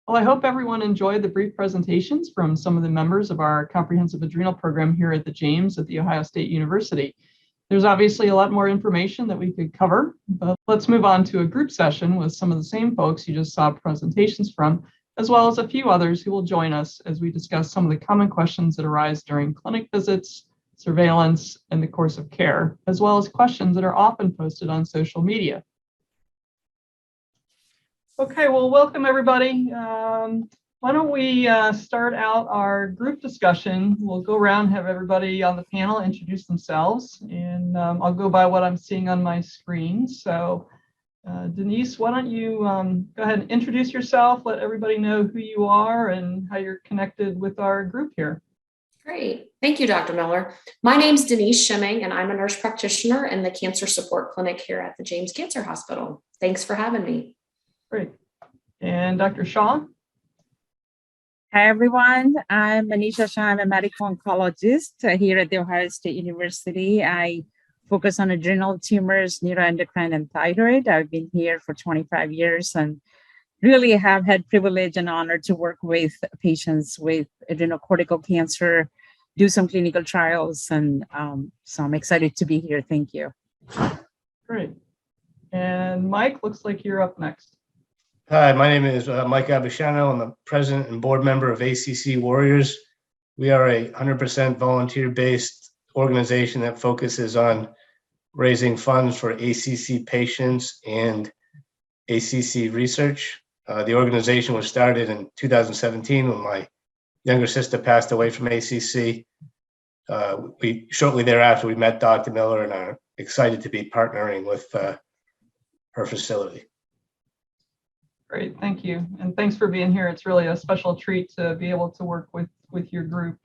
Well, I hope everyone enjoyed the brief presentations from some of the members of our comprehensive adrenal program here at the James at The Ohio State University. There's obviously a lot more information that we could cover, but let's move on to a group session with some of the same folks you just saw presentations from, as well as a few others who will join us as we discuss some of the common questions that arise during clinic visits, surveillance, and the course of care, as well as questions that are often posted on social media. Okay, well, welcome everybody. Why don't we start out our group discussion? We'll go around, have everybody on the panel introduce themselves, and I'll go by what I'm seeing on my screen. So Denise, why don't you go ahead and introduce yourself, let everybody know who you are and how you're connected with our group here. Great. Thank you, Dr. Miller. My name is Denise Schimming, and I'm a nurse practitioner in the Cancer Support Clinic here at the James Cancer Hospital. Thanks for having me. Great. And Dr. Shaw? Hi, everyone. I'm Manisha Shah. I'm a medical oncologist here at The Ohio State University. I focus on adrenal tumors, neuroendocrine, and thyroid. I've been here for 25 years and really have had privilege and honor to work with patients with adrenocortical cancer, do some clinical trials, and so I'm excited to be here. Thank you. Great. And Mike, looks like you're up next. Hi, my name is Mike Abishano. I'm the president and board member of ACC Warriors. We are a 100% volunteer-based organization that focuses on raising funds for ACC patients and ACC research. The organization was started in 2017 when my younger sister passed away from ACC. Shortly thereafter, we met Dr. Miller and are excited to be partnering with her facility. Great, thank you. And thanks for being here. It's really a special treat to be able to work with your group.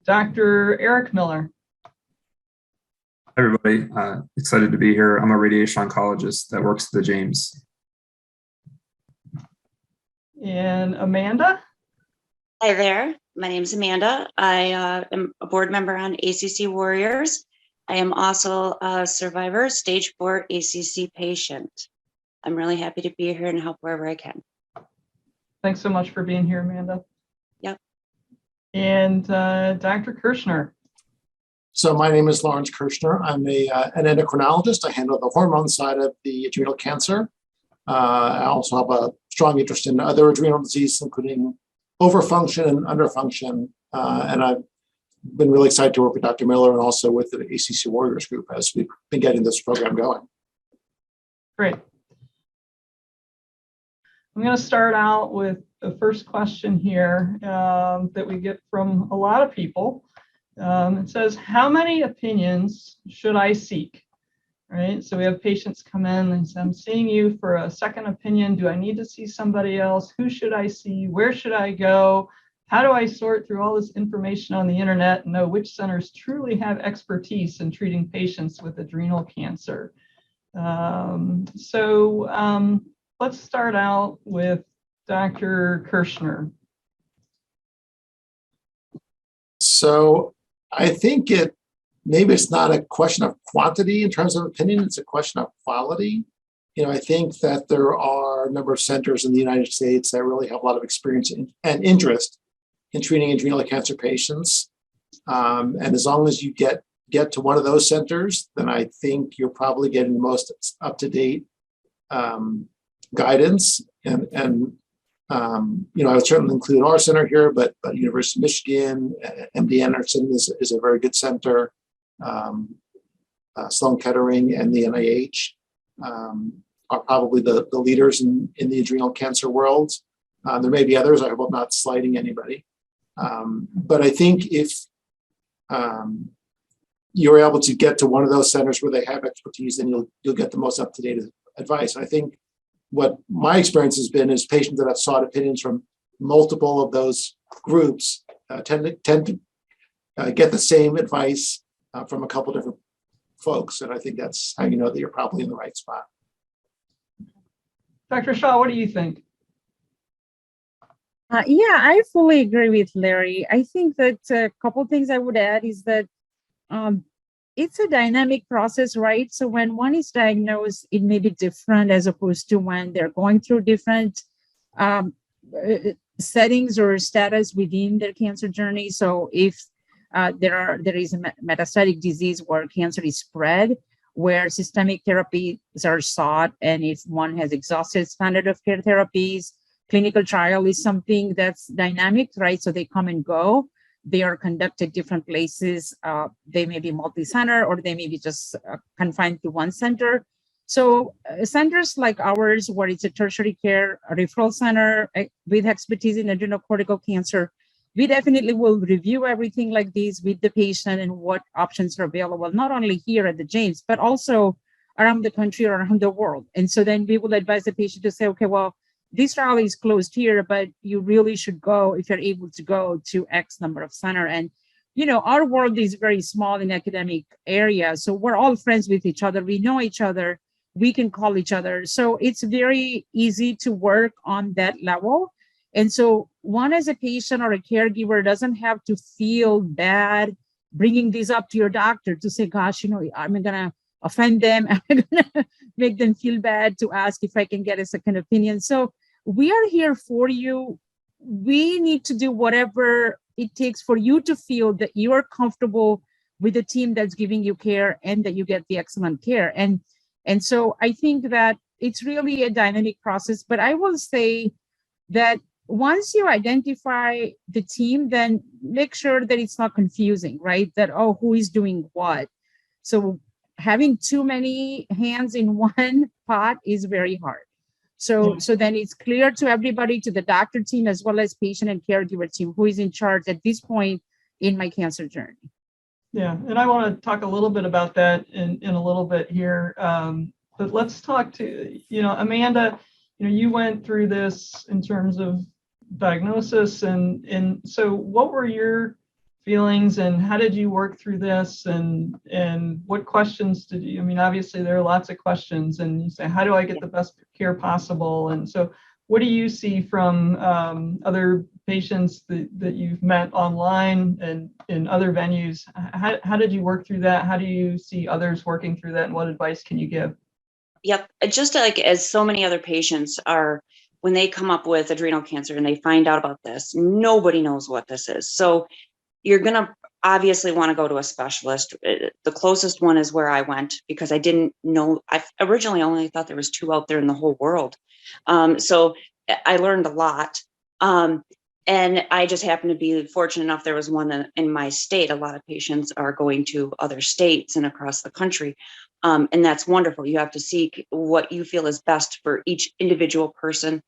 Dr. Eric Miller. Hi, everybody. Excited to be here. I'm a radiation oncologist that works at the James. And Amanda? Hi there. My name is Amanda. I am a board member on ACC Warriors. I am also a survivor, stage 4 ACC patient. I'm really happy to be here and help wherever I can. Thanks so much for being here, Amanda. Yep. And Dr. Kirschner. So my name is Lawrence Kirschner. I'm an endocrinologist. I handle the hormone side of the adrenal cancer. I also have a strong interest in other adrenal diseases, including overfunction and underfunction. And I've been really excited to work with Dr. Miller and also with the ACC Warriors group as we've been getting this program going. Great. I'm going to start out with the first question here that we get from a lot of people. It says, how many opinions should I seek? Right. So we have patients come in and say, I'm seeing you for a second opinion. Do I need to see somebody else? Who should I see? Where should I go? How do I sort through all this information on the internet and know which centers truly have expertise in treating patients with adrenal cancer? Let's start out with Dr. Kirschner. So I think maybe it's not a question of quantity in terms of opinion, it's a question of quality. I think that there are a number of centers in the United States that really have a lot of experience and interest in treating adrenal cancer patients. And as long as you get to one of those centers, then I think you're probably getting the most up-to-date guidance. And I would certainly include our center here, but University of Michigan, MD Anderson is a very good center. Sloan Kettering and the NIH are probably the leaders in the adrenal cancer world. There may be others. I hope I'm not slighting anybody. But I think if you're able to get to one of those centers where they have expertise, then you'll get the most up-to-date advice. And I think what my experience has been is patients that have sought opinions from multiple of those groups tend to get the same advice from a couple different folks. And I think that's how you know that you're probably in the right spot. Dr. Shaw, what do you think? Yeah, I fully agree with Larry. I think that a couple things I would add is that it's a dynamic process, right? So when one is diagnosed, it may be different as opposed to when they're going through different settings or status within their cancer journey. So if there is a metastatic disease where cancer is spread, where systemic therapies are sought, and if one has exhausted standard of care therapies, clinical trial is something that's dynamic, right? So they come and go. They are conducted different places. They may be multi-center, or they may be just confined to one center. So centers like ours, where it's a tertiary care, a referral center with expertise in adrenocortical cancer, we definitely will review everything like this with the patient and what options are available, not only here at the James, but also around the country or around the world. And so then we will advise the patient to say, okay, well, this trial is closed here, but you really should go, if you're able to go, to X number of center. And, you know, our world is very small in academic area. So we're all friends with each other. We know each other. We can call each other. So it's very easy to work on that level. And so one, as a patient or a caregiver, doesn't have to feel bad bringing this up to your doctor to say, gosh, you know, I'm going to offend them. I'm going to make them feel bad to ask if I can get a second opinion. So we are here for you. We need to do whatever it takes for you to feel that you are comfortable with the team that's giving you care and that you get the excellent care. And so I think that it's really a dynamic process. But I will say that once you identify the team, then make sure that it's not confusing, right? That, oh, who is doing what? So having too many hands in one pot is very hard. So then it's clear to everybody, to the doctor team, as well as patient and caregiver team, who is in charge at this point in my cancer journey. Yeah, and I want to talk a little bit about that in a little bit here. But let's talk to, Amanda, you went through this in terms of diagnosis. And so what were your feelings and how did you work through this? And what questions did you, obviously there are lots of questions and you say, how do I get the best care possible? And so what do you see from other patients that you've met online and in other venues? How did you work through that? How do you see others working through that? And what advice can you give? Yep. Just like as so many other patients are, when they come up with adrenal cancer and they find out about this, nobody knows what this is. So you're going to obviously want to go to a specialist. The closest one is where I went because I didn't know. I originally only thought there was 2 out there in the whole world. So I learned a lot. And I just happened to be fortunate enough. There was one in my state. A lot of patients are going to other states and across the country. And that's wonderful. You have to seek what you feel is best for each individual person.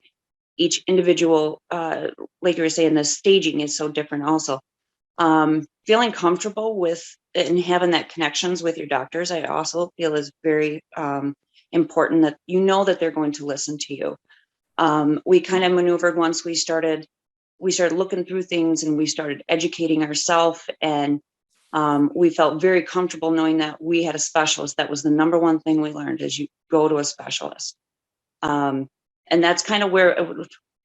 Each individual, like you were saying, the staging is so different also. Feeling comfortable with and having that connections with your doctors, I also feel is very important, that you know that they're going to listen to you. We kind of maneuvered once we started looking through things and we started educating ourselves, and we felt very comfortable knowing that we had a specialist. That was the number one thing we learned, is you go to a specialist. And that's kind of where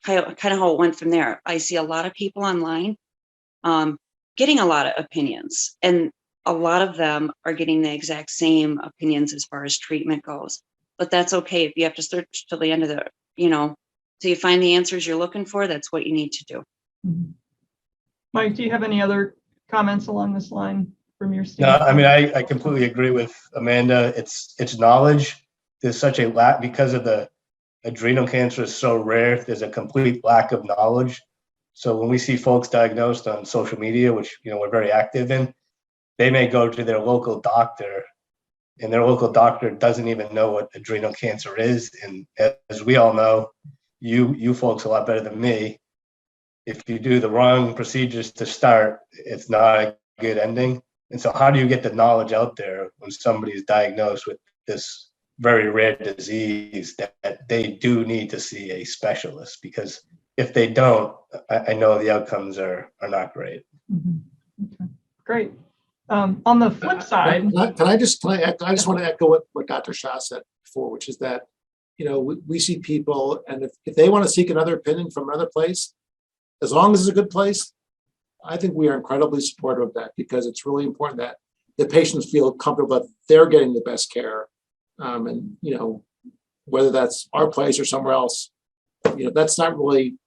how it went from there. I see a lot of people online getting a lot of opinions, and a lot of them are getting the exact same opinions as far as treatment goes. But that's okay. If you have to search till the end of the, till you find the answers you're looking for, that's what you need to do. Mm-hmm. Mike, do you have any other comments along this line from your standpoint? No, I completely agree with Amanda. It's knowledge. There's such a lack because of the adrenal cancer is so rare. There's a complete lack of knowledge. So when we see folks diagnosed on social media, which we're very active in, they may go to their local doctor, and their local doctor doesn't even know what adrenal cancer is. And as we all know, you folks a lot better than me, if you do the wrong procedures to start, it's not a good ending. And so how do you get the knowledge out there when somebody is diagnosed with this very rare disease that they do need to see a specialist? Because if they don't, I know the outcomes are not great. Mm-hmm. Okay. Great. On the flip side, I just want to echo what Dr. Shah said before, which is that, we see people, and if they want to seek another opinion from another place, as long as it's a good place, I think we are incredibly supportive of that, because it's really important that the patients feel comfortable that they're getting the best care. And, whether that's our place or somewhere else, that's not really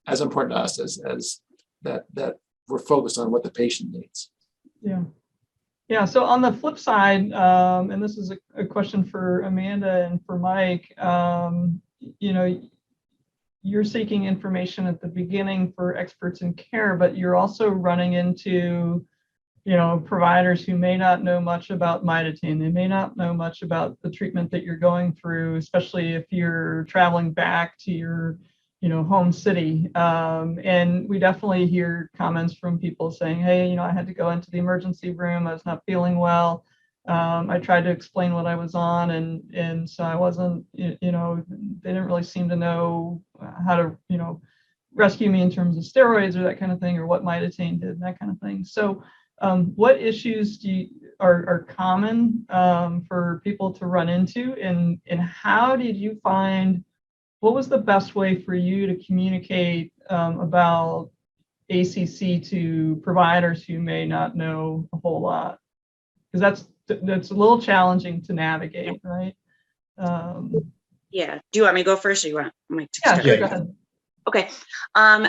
as important to us as that we're focused on what the patient needs. Yeah. Yeah. So on the flip side, and this is a question for Amanda and for Mike, you're seeking information at the beginning for experts in care, but you're also running into, providers who may not know much about mitotane. They may not know much about the treatment that you're going through, especially if you're traveling back to your, home city. And we definitely hear comments from people saying, hey, I had to go into the emergency room. I was not feeling well. I tried to explain what I was on, and so I wasn't, they didn't really seem to know how to, rescue me in terms of steroids or that kind of thing, or what mitotane did and that kind of thing. So what issues are common for people to run into, and how did you find, what was the best way for you to communicate about ACC to providers who may not know a whole lot? Because that's a little challenging to navigate, right? Yeah. Do you want me to go first, or you want Mike to Yeah, start? sure, go ahead. Okay.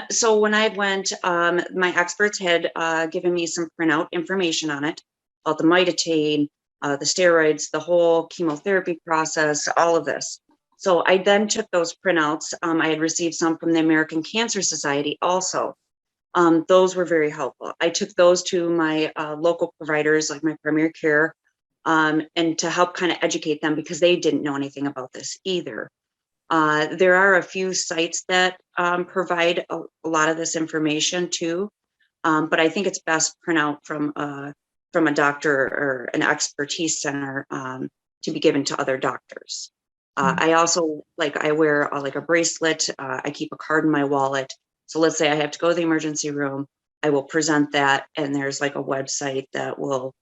So when I went, my experts had given me some printout information on it, about the mitotane, the steroids, the whole chemotherapy process, all of this. So I then took those printouts. I had received some from the American Cancer Society also. Those were very helpful. I took those to my local providers, like my primary care, and to help kind of educate them, because they didn't know anything about this either. There are a few sites that provide a lot of this information too, but I think it's best print out from a doctor or an expertise center to be given to other doctors. I also, I wear a bracelet. I keep a card in my wallet. So let's say I have to go to the emergency room, I will present that, and there's a website that will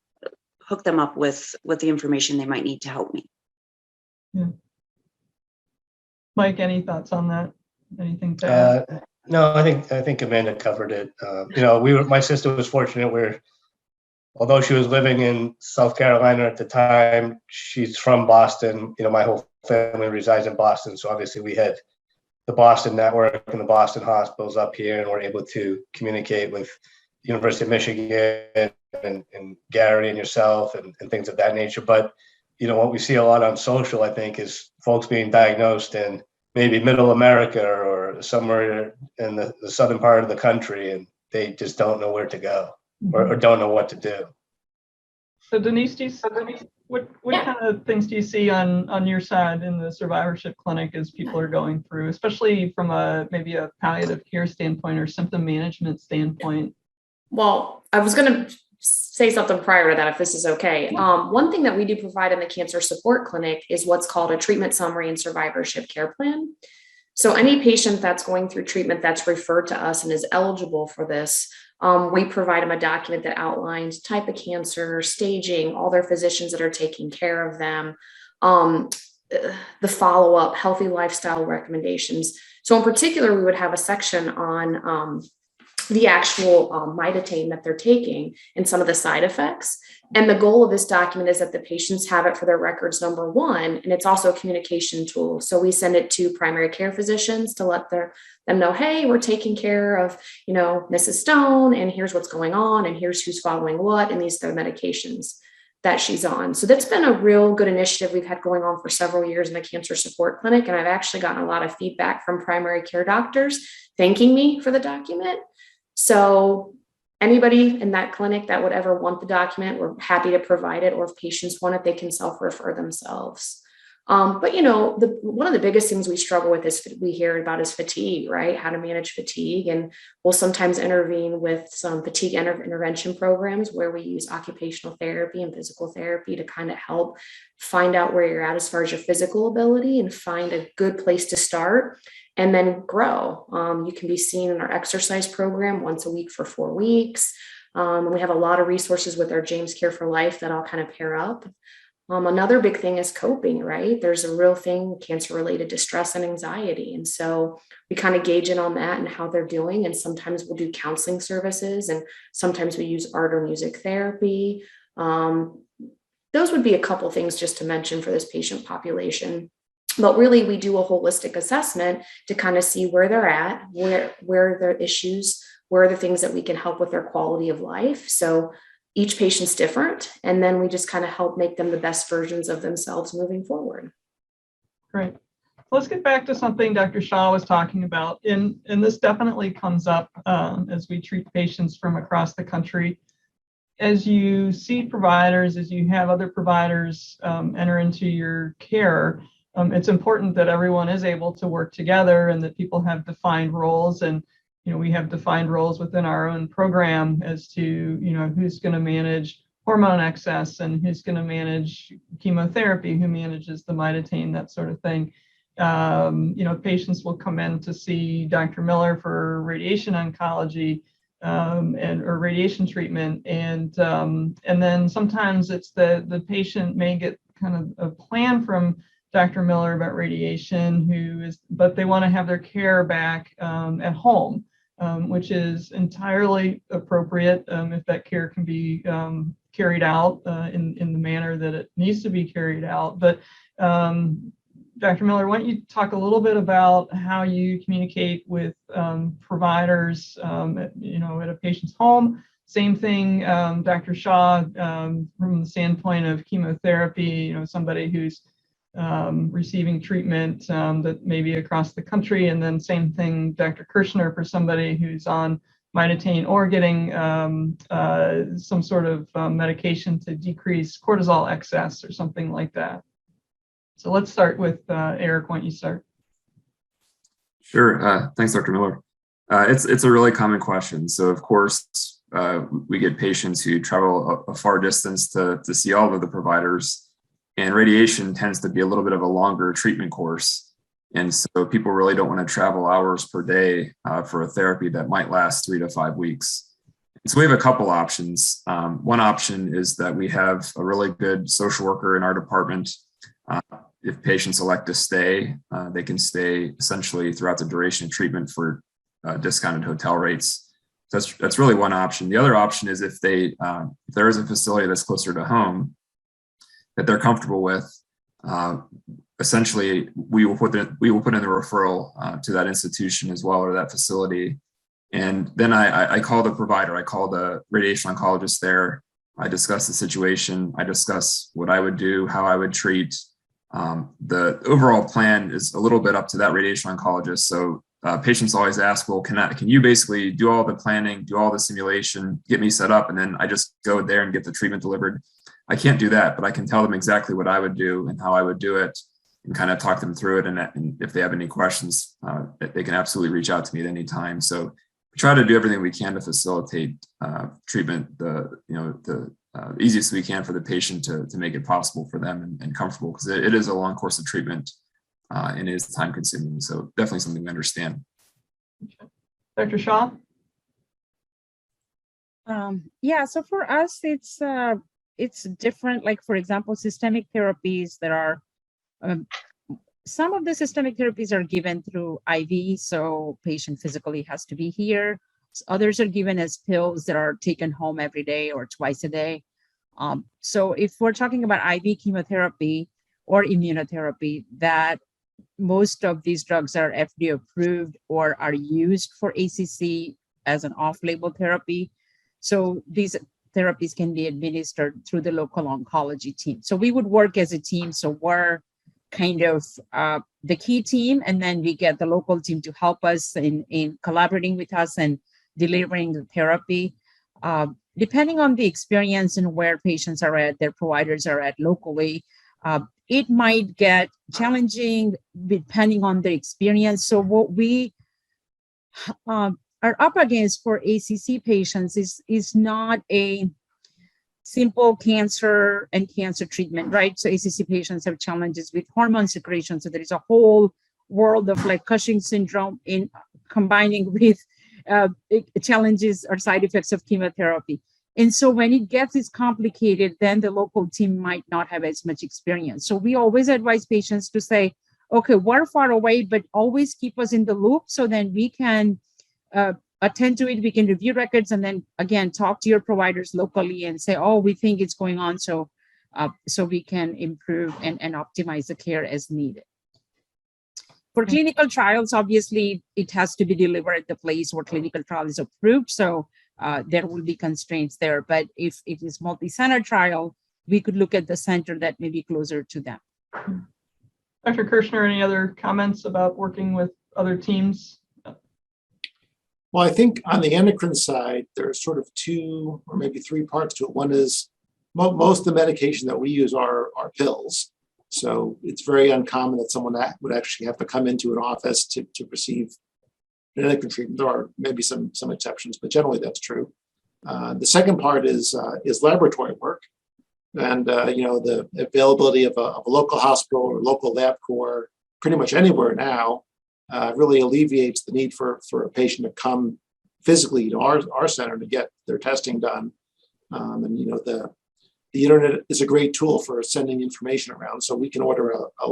hook them up with the information they might need to help me. Yeah. Mike, any thoughts on that? Anything to add? No, I think Amanda covered it. My sister was fortunate where, although she was living in South Carolina at the time, she's from Boston. My whole family resides in Boston, so obviously we had the Boston network and the Boston hospitals up here, and we're able to communicate with the University of Michigan and Gary and yourself and things of that nature. But what we see a lot on social, I think, is folks being diagnosed in maybe middle America or somewhere in the southern part of the country, and they just don't know where to go or don't know what to do. So Denise, what kind of things do you see on your side in the survivorship clinic as people are going through, especially from maybe a palliative care standpoint or symptom management standpoint? Well, I was going to say something prior to that, if this is okay. One thing that we do provide in the cancer support clinic is what's called a treatment summary and survivorship care plan. So any patient that's going through treatment that's referred to us and is eligible for this, we provide them a document that outlines type of cancer, staging, all their physicians that are taking care of them, the follow-up, healthy lifestyle recommendations. So in particular, we would have a section on the actual mitotane that they're taking and some of the side effects. And the goal of this document is that the patients have it for their records, number one, and it's also a communication tool. So we send it to primary care physicians to let them know, hey, we're taking care of, Mrs. Stone, and here's what's going on, and here's who's following what, and these are the medications that she's on. So that's been a real good initiative we've had going on for several years in the cancer support clinic. And I've actually gotten a lot of feedback from primary care doctors thanking me for the document. So anybody in that clinic that would ever want the document, we're happy to provide it, or if patients want it, they can self-refer themselves. But one of the biggest things we struggle with we hear about is fatigue, right? How to manage fatigue. And we'll sometimes intervene with some fatigue intervention programs where we use occupational therapy and physical therapy to kind of help find out where you're at as far as your physical ability and find a good place to start and then grow. You can be seen in our exercise program once a week for 4 weeks. And we have a lot of resources with our James Care for Life that I'll kind of pair up. Another big thing is coping, right? There's a real thing, cancer-related distress and anxiety. And so we kind of gauge in on that and how they're doing. And sometimes we'll do counseling services, and sometimes we use art or music therapy. Those would be a couple things just to mention for this patient population. But really, we do a holistic assessment to kind of see where they're at, where are their issues, where are the things that we can help with their quality of life. So each patient's different, and then we just kind of help make them the best versions of themselves moving forward. Great. Let's get back to something Dr. Shaw was talking about, and this definitely comes up as we treat patients from across the country. As you see providers, as you have other providers enter into your care, it's important that everyone is able to work together and that people have defined roles. And, we have defined roles within our own program as to, who's going to manage hormone excess and who's going to manage chemotherapy, who manages the mitotane, that sort of thing. Patients will come in to see Dr. Miller for radiation oncology or radiation treatment. And then sometimes it's the patient may get kind of a plan from Dr. Miller about radiation, but they want to have their care back at home, which is entirely appropriate if that care can be carried out in the manner that it needs to be carried out. But Dr. Miller, why don't you talk a little bit about how you communicate with providers, at a patient's home? Same thing, Dr. Shaw, from the standpoint of chemotherapy, somebody who's receiving treatment that may be across the country, and then same thing, Dr. Kirshner, for somebody who's on mitotane or getting some sort of medication to decrease cortisol excess or something like that. So let's start with Eric. Why don't you start? Sure. Thanks, Dr. Miller. It's a really common question. So of course, we get patients who travel a far distance to see all of the providers, and radiation tends to be a little bit of a longer treatment course. And so people really don't want to travel hours per day for a therapy that might last 3 to 5 weeks. So we have a couple options. One option is that we have a really good social worker in our department. If patients elect to stay, they can stay essentially throughout the duration of treatment for discounted hotel rates. So that's really one option. The other option is if there is a facility that's closer to home that they're comfortable with, essentially we will put in the referral to that institution as well, or that facility. And then I call the provider, I call the radiation oncologist there. I discuss the situation. I discuss what I would do, how I would treat. The overall plan is a little bit up to that radiation oncologist. So patients always ask, well, can you basically do all the planning, do all the simulation, get me set up, and then I just go there and get the treatment delivered? I can't do that, but I can tell them exactly what I would do and how I would do it, and kind of talk them through it. And if they have any questions, they can absolutely reach out to me at any time. So we try to do everything we can to facilitate treatment the easiest we can for the patient to make it possible for them and comfortable, because it is a long course of treatment and it is time consuming. So definitely something we understand. Dr. Shaw? Yeah, so for us, it's different. Like, for example, systemic therapies, there are some of the systemic therapies are given through IV, so patient physically has to be here. Others are given as pills that are taken home every day or twice a day. So if we're talking about IV chemotherapy or immunotherapy, that most of these drugs are FDA approved or are used for ACC as an off-label therapy. So these therapies can be administered through the local oncology team. So we would work as a team. So we're kind of the key team, and then we get the local team to help us in collaborating with us and delivering the therapy. Depending on the experience and where patients are at, their providers are at locally, it might get challenging depending on the experience. So what we are up against for ACC patients is not a simple cancer and cancer treatment, right? So ACC patients have challenges with hormone secretion. So there is a whole world of like Cushing syndrome in combining with challenges or side effects of chemotherapy. And so when it gets this complicated, then the local team might not have as much experience. So we always advise patients to say, okay, we're far away, but always keep us in the loop so then we can attend to it. We can review records and then again, talk to your providers locally and say, oh, we think it's going on. So we can improve and optimize the care as needed. For clinical trials, obviously, it has to be delivered at the place where clinical trial is approved. So there will be constraints there. But if it is multi-center trial, we could look at the center that may be closer to them. Dr. Kirshner, any other comments about working with other teams? Well, I think on the endocrine side, there's sort of 2 or maybe 3 parts to it. One is most of the medication that we use are pills. So it's very uncommon that someone that would actually have to come into an office to receive an endocrine treatment. There are maybe some exceptions, but generally that's true. The second part is laboratory work. And, the availability of a local hospital or local lab core pretty much anywhere now really alleviates the need for a patient to come physically to our center to get their testing done. The internet is a great tool for sending information around. So we can order a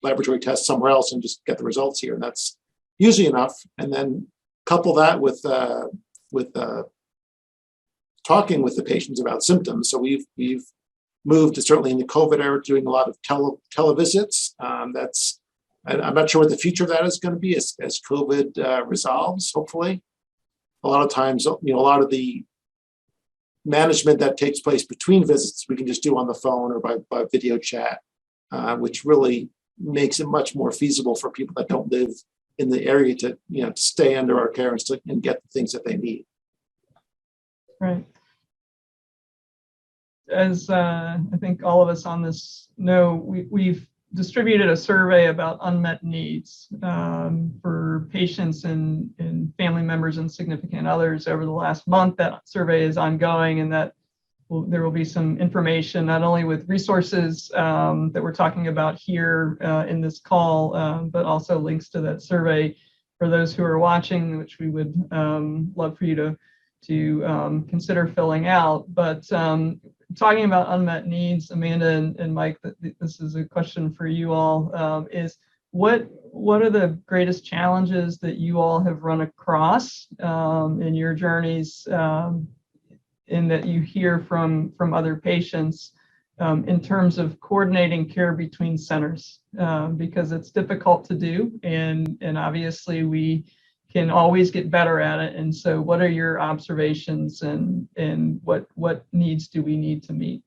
laboratory test somewhere else and just get the results here. And that's usually enough. And then couple that with talking with the patients about symptoms. So we've moved to, certainly in the COVID era, doing a lot of televisits. I'm not sure what the future of that is going to be as COVID resolves, hopefully. A lot of times, a lot of the management that takes place between visits, we can just do on the phone or by video chat, which really makes it much more feasible for people that don't live in the area to stay under our care and get the things that they need. Right. As I think all of us on this know, we've distributed a survey about unmet needs for patients and family members and significant others over the last month. That survey is ongoing, and there will be some information not only with resources that we're talking about here in this call, but also links to that survey for those who are watching, which we would love for you to consider filling out. But talking about unmet needs, Amanda and Mike, this is a question for you all, is what are the greatest challenges that you all have run across in your journeys, in that you hear from other patients in terms of coordinating care between centers, because it's difficult to do, and obviously we can always get better at it. And so what are your observations, and what needs do we need to meet?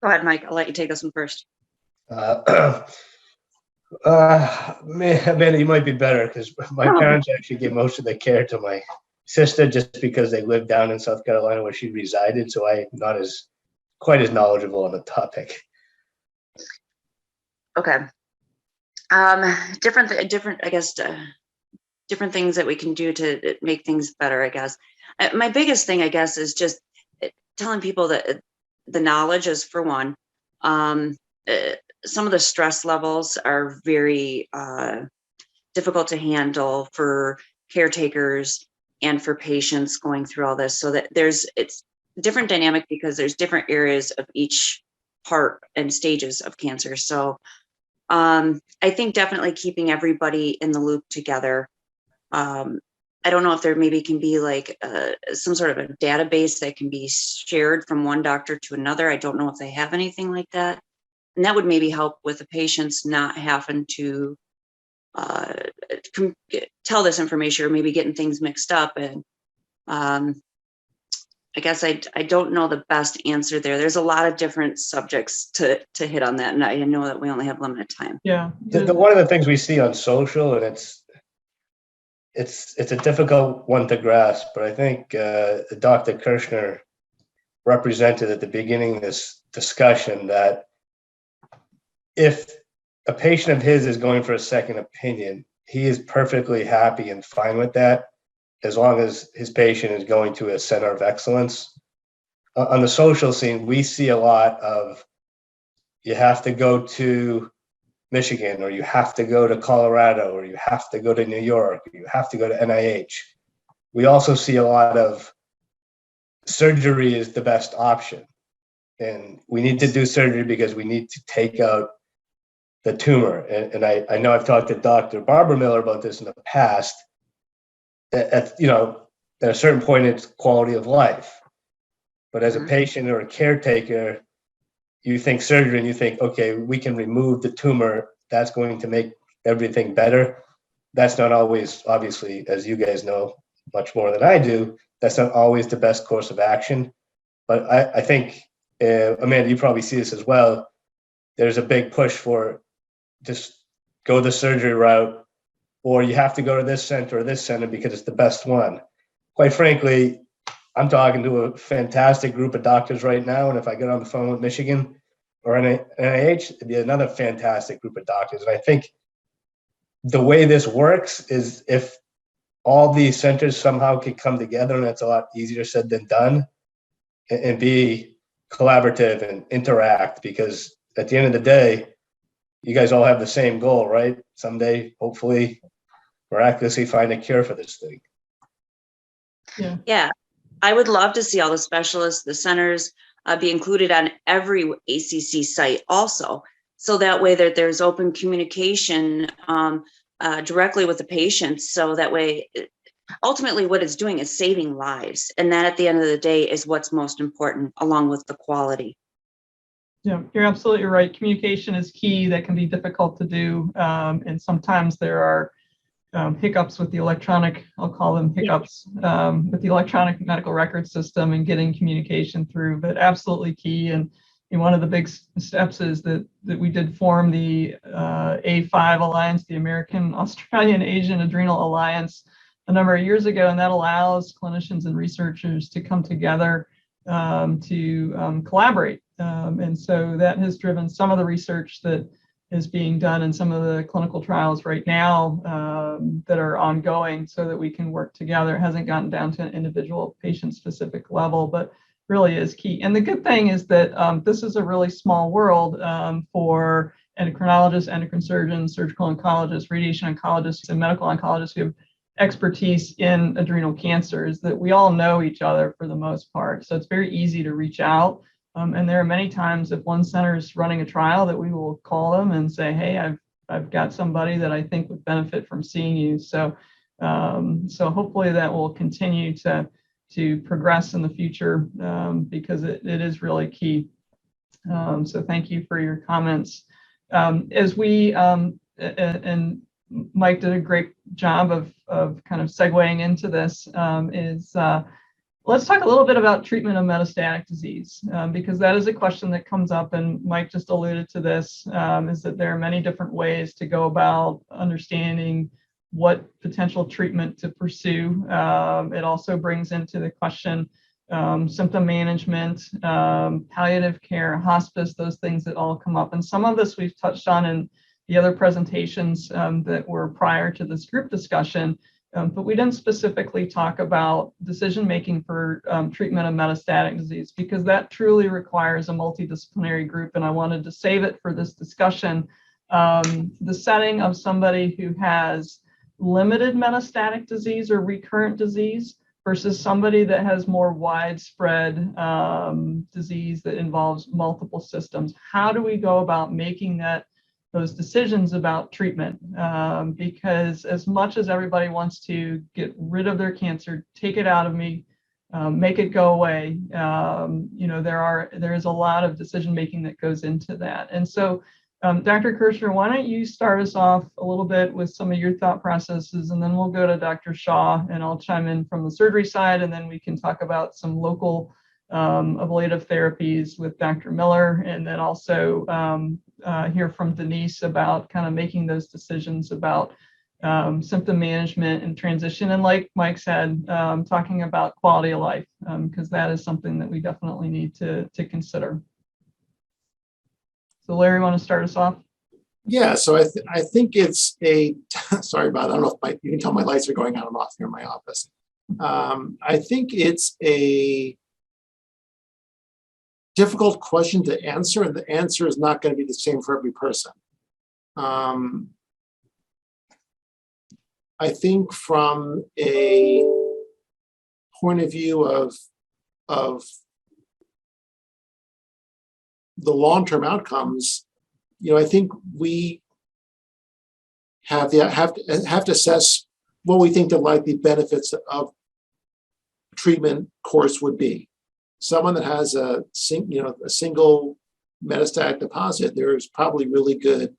Go ahead, Mike. I'll let you take this one first. Amanda, you might be better, because my parents actually gave most of the care to my sister just because they lived down in South Carolina where she resided. So I'm not quite as knowledgeable on the topic. Okay. Different things that we can do to make things better, I guess. My biggest thing, I guess, is just telling people that the knowledge is, for one. Some of the stress levels are very difficult to handle for caretakers and for patients going through all this. So that it's different dynamic because there's different areas of each part and stages of cancer. So I think definitely keeping everybody in the loop together. I don't know if there maybe can be like some sort of a database that can be shared from one doctor to another. I don't know if they have anything like that. And that would maybe help with the patients not having to tell this information, or maybe getting things mixed up. And I guess I don't know the best answer there. There's a lot of different subjects to hit on that, and I know that we only have limited time. Yeah. One of the things we see on social, and it's a difficult one to grasp, but I think Dr. Kirshner represented at the beginning of this discussion that if a patient of his is going for a second opinion, he is perfectly happy and fine with that, as long as his patient is going to a center of excellence. On the social scene, we see a lot of, you have to go to Michigan, or you have to go to Colorado, or you have to go to New York, or you have to go to NIH. We also see a lot of surgery is the best option. And we need to do surgery because we need to take out the tumor. And I know I've talked to Dr. Barbara Miller about this in the past. At a certain point, it's quality of life. But as a patient or a caretaker, you think surgery and you think, okay, we can remove the tumor that's going to make everything better. That's not always, obviously, as you guys know much more than I do, that's not always the best course of action. But I think, Amanda, you probably see this as well. There's a big push for just go the surgery route, or you have to go to this center or this center because it's the best one. Quite frankly, I'm talking to a fantastic group of doctors right now, and if I get on the phone with Michigan or NIH, it'd be another fantastic group of doctors. And I think the way this works is if all these centers somehow could come together, and that's a lot easier said than done, and be collaborative and interact, because at the end of the day, you guys all have the same goal, right? Someday, hopefully, miraculously find a cure for this thing. Yeah, I would love to see all the specialists, the centers be included on every ACC site also. So that way that there's open communication directly with the patients. So that way, ultimately what it's doing is saving lives. And that at the end of the day is what's most important, along with the quality. Yeah, you're absolutely right. Communication is key. That can be difficult to do. And sometimes there are hiccups with the electronic, I'll call them hiccups, with the electronic medical record system and getting communication through, but absolutely key. And one of the big steps is that we did form the A5 Alliance, the American, Australian, Asian Adrenal Alliance, a number of years ago, and that allows clinicians and researchers to come together to collaborate. And so that has driven some of the research that is being done in some of the clinical trials right now that are ongoing so that we can work together. It hasn't gotten down to an individual patient-specific level, but really is key. And the good thing is that this is a really small world for endocrinologists, endocrine surgeons, surgical oncologists, radiation oncologists, and medical oncologists who have expertise in adrenal cancers, that we all know each other for the most part. So it's very easy to reach out. And there are many times if one center is running a trial that we will call them and say, hey, I've got somebody that I think would benefit from seeing you. So hopefully that will continue to progress in the future because it is really key. So thank you for your comments. As we, and Mike did a great job of kind of segueing into this, let's talk a little bit about treatment of metastatic disease, because that is a question that comes up, and Mike just alluded to this, is that there are many different ways to go about understanding what potential treatment to pursue. It also brings into the question symptom management, palliative care, hospice, those things that all come up. And some of this we've touched on in the other presentations that were prior to this group discussion, but we didn't specifically talk about decision-making for treatment of metastatic disease, because that truly requires a multidisciplinary group, and I wanted to save it for this discussion. The setting of somebody who has limited metastatic disease or recurrent disease versus somebody that has more widespread disease that involves multiple systems. How do we go about making those decisions about treatment? Because as much as everybody wants to get rid of their cancer, take it out of me, make it go away, there is a lot of decision making that goes into that. And so Dr. Kirschner, why don't you start us off a little bit with some of your thought processes, and then we'll go to Dr. Shaw, and I'll chime in from the surgery side, and then we can talk about some local ablative therapies with Dr. Miller, and then also hear from Denise about kind of making those decisions about symptom management and transition. And like Mike said, talking about quality of life, because that is something that we definitely need to consider. So Larry, want to start us off? Yeah, so I think it's sorry about it. I don't know if you can tell my lights are going on and off here in my office. I think it's a difficult question to answer, and the answer is not going to be the same for every person. I think from a point of view of the long-term outcomes, I think we have to assess what we think the likely benefits of treatment course would be. Someone that has a single metastatic deposit, there's probably really good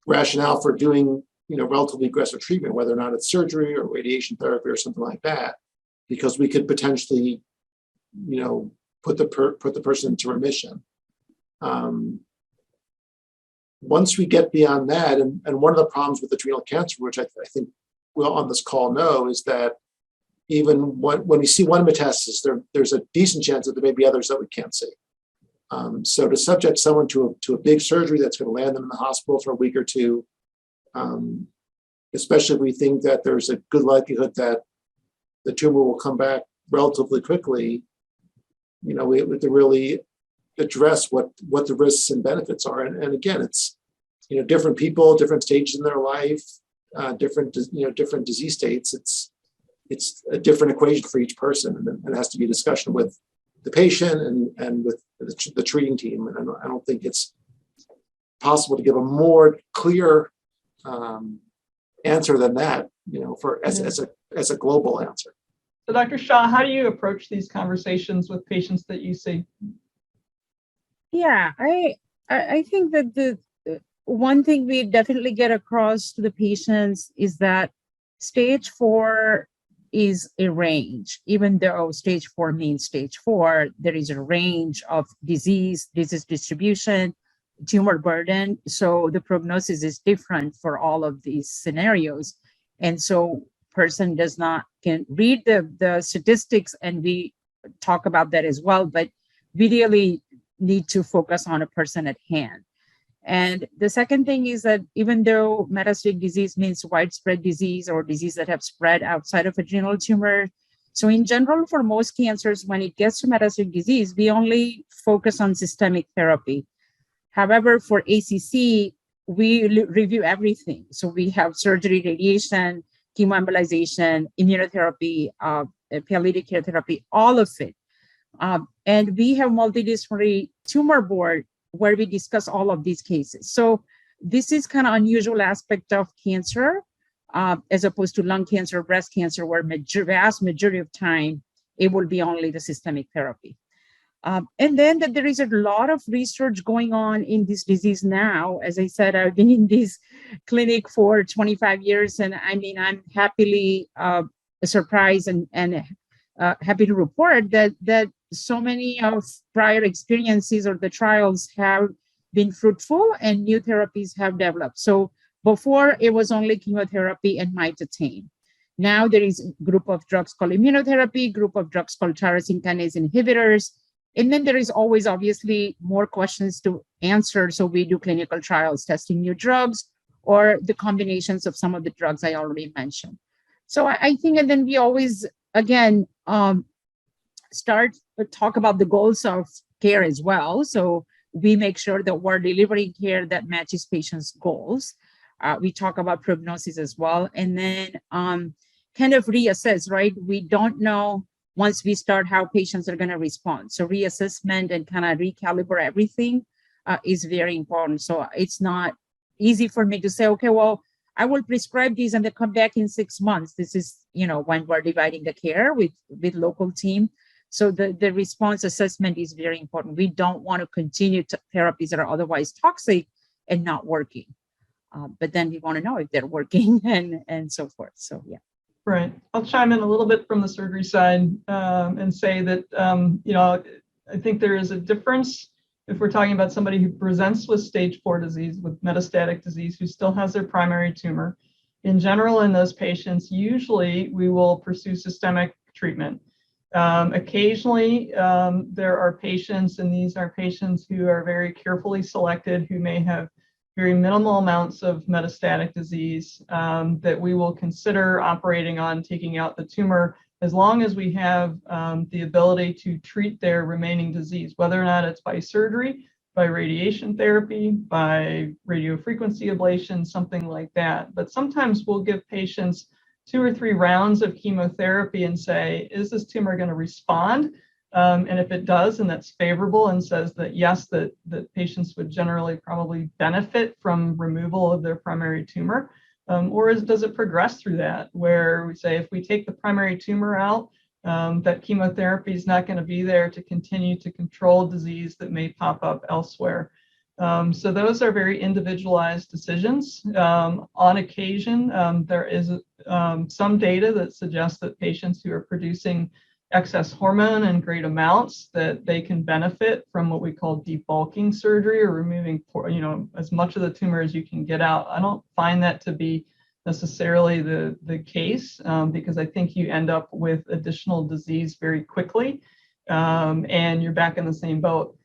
rationale for doing, relatively aggressive treatment, whether or not it's surgery or radiation therapy or something like that, because we could potentially, put the person into remission. Once we get beyond that, and one of the problems with adrenal cancer, which I think we all on this call know, is that even when we see one metastasis, there's a decent chance that there may be others that we can't see. So to subject someone to a big surgery that's going to land them in the hospital for a week or two, especially if we think that there's a good likelihood that the tumor will come back relatively quickly, we have to really address what the risks and benefits are. And again, it's, different people, different stages in their life, different disease states. It's a different equation for each person, and it has to be a discussion with the patient and with the treating team. And I don't think it's possible to give a more clear answer than that, as a global answer. So Dr. Shah, how do you approach these conversations with patients that you see? Yeah, I think that the one thing we definitely get across to the patients is that stage 4 is a range. Even though stage 4 means stage 4, there is a range of disease distribution, tumor burden. So the prognosis is different for all of these scenarios. And so person can read the statistics, and we talk about that as well, but we really need to focus on a person at hand. And the second thing is that even though metastatic disease means widespread disease or disease that have spread outside of adrenal tumor, so in general, for most cancers, when it gets to metastatic disease, we only focus on systemic therapy. However, for ACC, we review everything. So we have surgery, radiation, chemoembolization, immunotherapy, palliative care therapy, all of it. And we have multidisciplinary tumor board where we discuss all of these cases. So this is kind of unusual aspect of cancer, as opposed to lung cancer, breast cancer, where vast majority of time, it will be only the systemic therapy. And then that there is a lot of research going on in this disease now. As I said, I've been in this clinic for 25 years, and I'm happily surprised and happy to report that so many of prior experiences or the trials have been fruitful and new therapies have developed. So before it was only chemotherapy and mitotane. Now there is a group of drugs called immunotherapy, group of drugs called tyrosine kinase inhibitors. And then there is always obviously more questions to answer. So we do clinical trials testing new drugs or the combinations of some of the drugs I already mentioned. So I think, and then we always, again, start to talk about the goals of care as well. So we make sure that we're delivering care that matches patients' goals. We talk about prognosis as well, and then kind of reassess, right? We don't know once we start how patients are going to respond. So reassessment and kind of recalibrate everything is very important. So it's not easy for me to say, okay, well, I will prescribe these and they come back in 6 months. This is, when we're dividing the care with local team. So the response assessment is very important. We don't want to continue therapies that are otherwise toxic and not working. But then we want to know if they're working and so forth. So, yeah. Right. I'll chime in a little bit from the surgery side and say that, I think there is a difference if we're talking about somebody who presents with stage 4 disease, with metastatic disease, who still has their primary tumor. In general, in those patients, usually we will pursue systemic treatment. Occasionally, there are patients, and these are patients who are very carefully selected, who may have very minimal amounts of metastatic disease, that we will consider operating on, taking out the tumor, as long as we have the ability to treat their remaining disease, whether or not it's by surgery, by radiation therapy, by radiofrequency ablation, something like that. But sometimes we'll give patients 2 or 3 rounds of chemotherapy and say, is this tumor going to respond? And if it does, and that's favorable and says that yes, that patients would generally probably benefit from removal of their primary tumor, or does it progress through that, where we say if we take the primary tumor out, that chemotherapy is not going to be there to continue to control disease that may pop up elsewhere. So those are very individualized decisions. On occasion, there is some data that suggests that patients who are producing excess hormone in great amounts, that they can benefit from what we call debulking surgery, or removing, as much of the tumor as you can get out. I don't find that to be necessarily the case, because I think you end up with additional disease very quickly, and you're back in the same boat.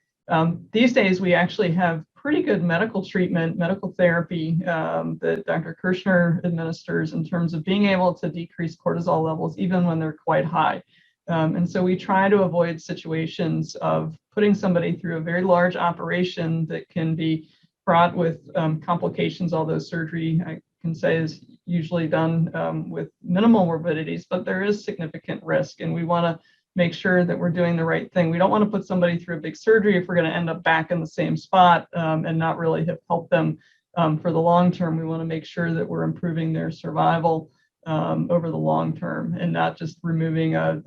These days, we actually have pretty good medical treatment, medical therapy that Dr. Kirschner administers in terms of being able to decrease cortisol levels even when they're quite high. And so we try to avoid situations of putting somebody through a very large operation that can be fraught with complications, although surgery, I can say, is usually done with minimal morbidities, but there is significant risk, and we want to make sure that we're doing the right thing. We don't want to put somebody through a big surgery if we're going to end up back in the same spot and not really have helped them for the long term. We want to make sure that we're improving their survival over the long term and not just removing a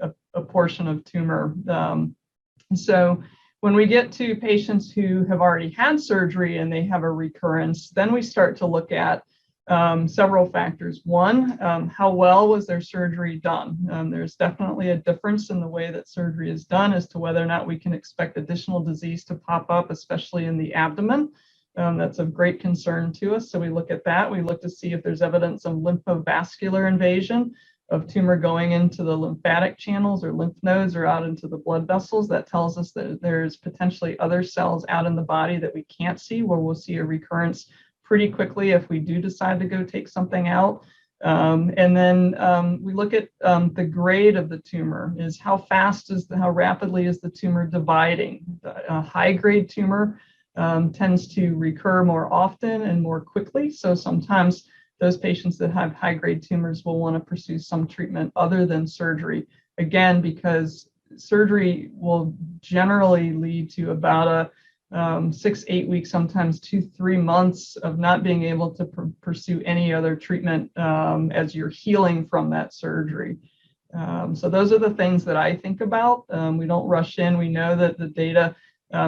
portion of tumor. So when we get to patients who have already had surgery and they have a recurrence, then we start to look at several factors. One, how well was their surgery done? There's definitely a difference in the way that surgery is done as to whether or not we can expect additional disease to pop up, especially in the abdomen. That's of great concern to us. So we look at that. We look to see if there's evidence of lymphovascular invasion, of tumor going into the lymphatic channels or lymph nodes or out into the blood vessels. That tells us that there's potentially other cells out in the body that we can't see, where we'll see a recurrence pretty quickly if we do decide to go take something out. And then we look at the grade of the tumor, is how rapidly is the tumor dividing. A high grade tumor tends to recur more often and more quickly. So sometimes those patients that have high grade tumors will want to pursue some treatment other than surgery. Again, because surgery will generally lead to about a 6-8 weeks, sometimes 2-3 months of not being able to pursue any other treatment as you're healing from that surgery. So those are the things that I think about. We don't rush in. We know that the data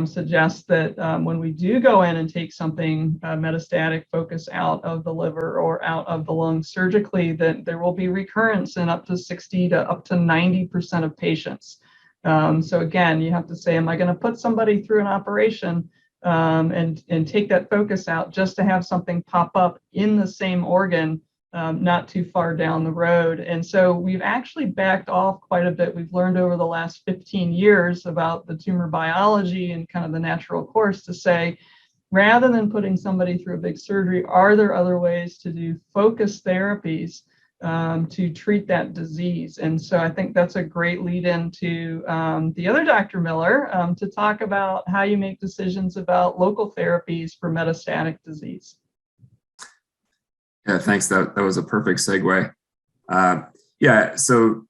suggests that when we do go in and take something metastatic focus out of the liver or out of the lung surgically, that there will be recurrence in up to 60 to up to 90% of patients. So again, you have to say, am I going to put somebody through an operation and take that focus out just to have something pop up in the same organ not too far down the road? And so we've actually backed off quite a bit. We've learned over the last 15 years about the tumor biology and kind of the natural course to say, rather than putting somebody through a big surgery, are there other ways to do focused therapies to treat that disease? And so I think that's a great lead into the other Dr. Miller to talk about how you make decisions about local therapies for metastatic disease. Yeah, thanks. That was a perfect segue. So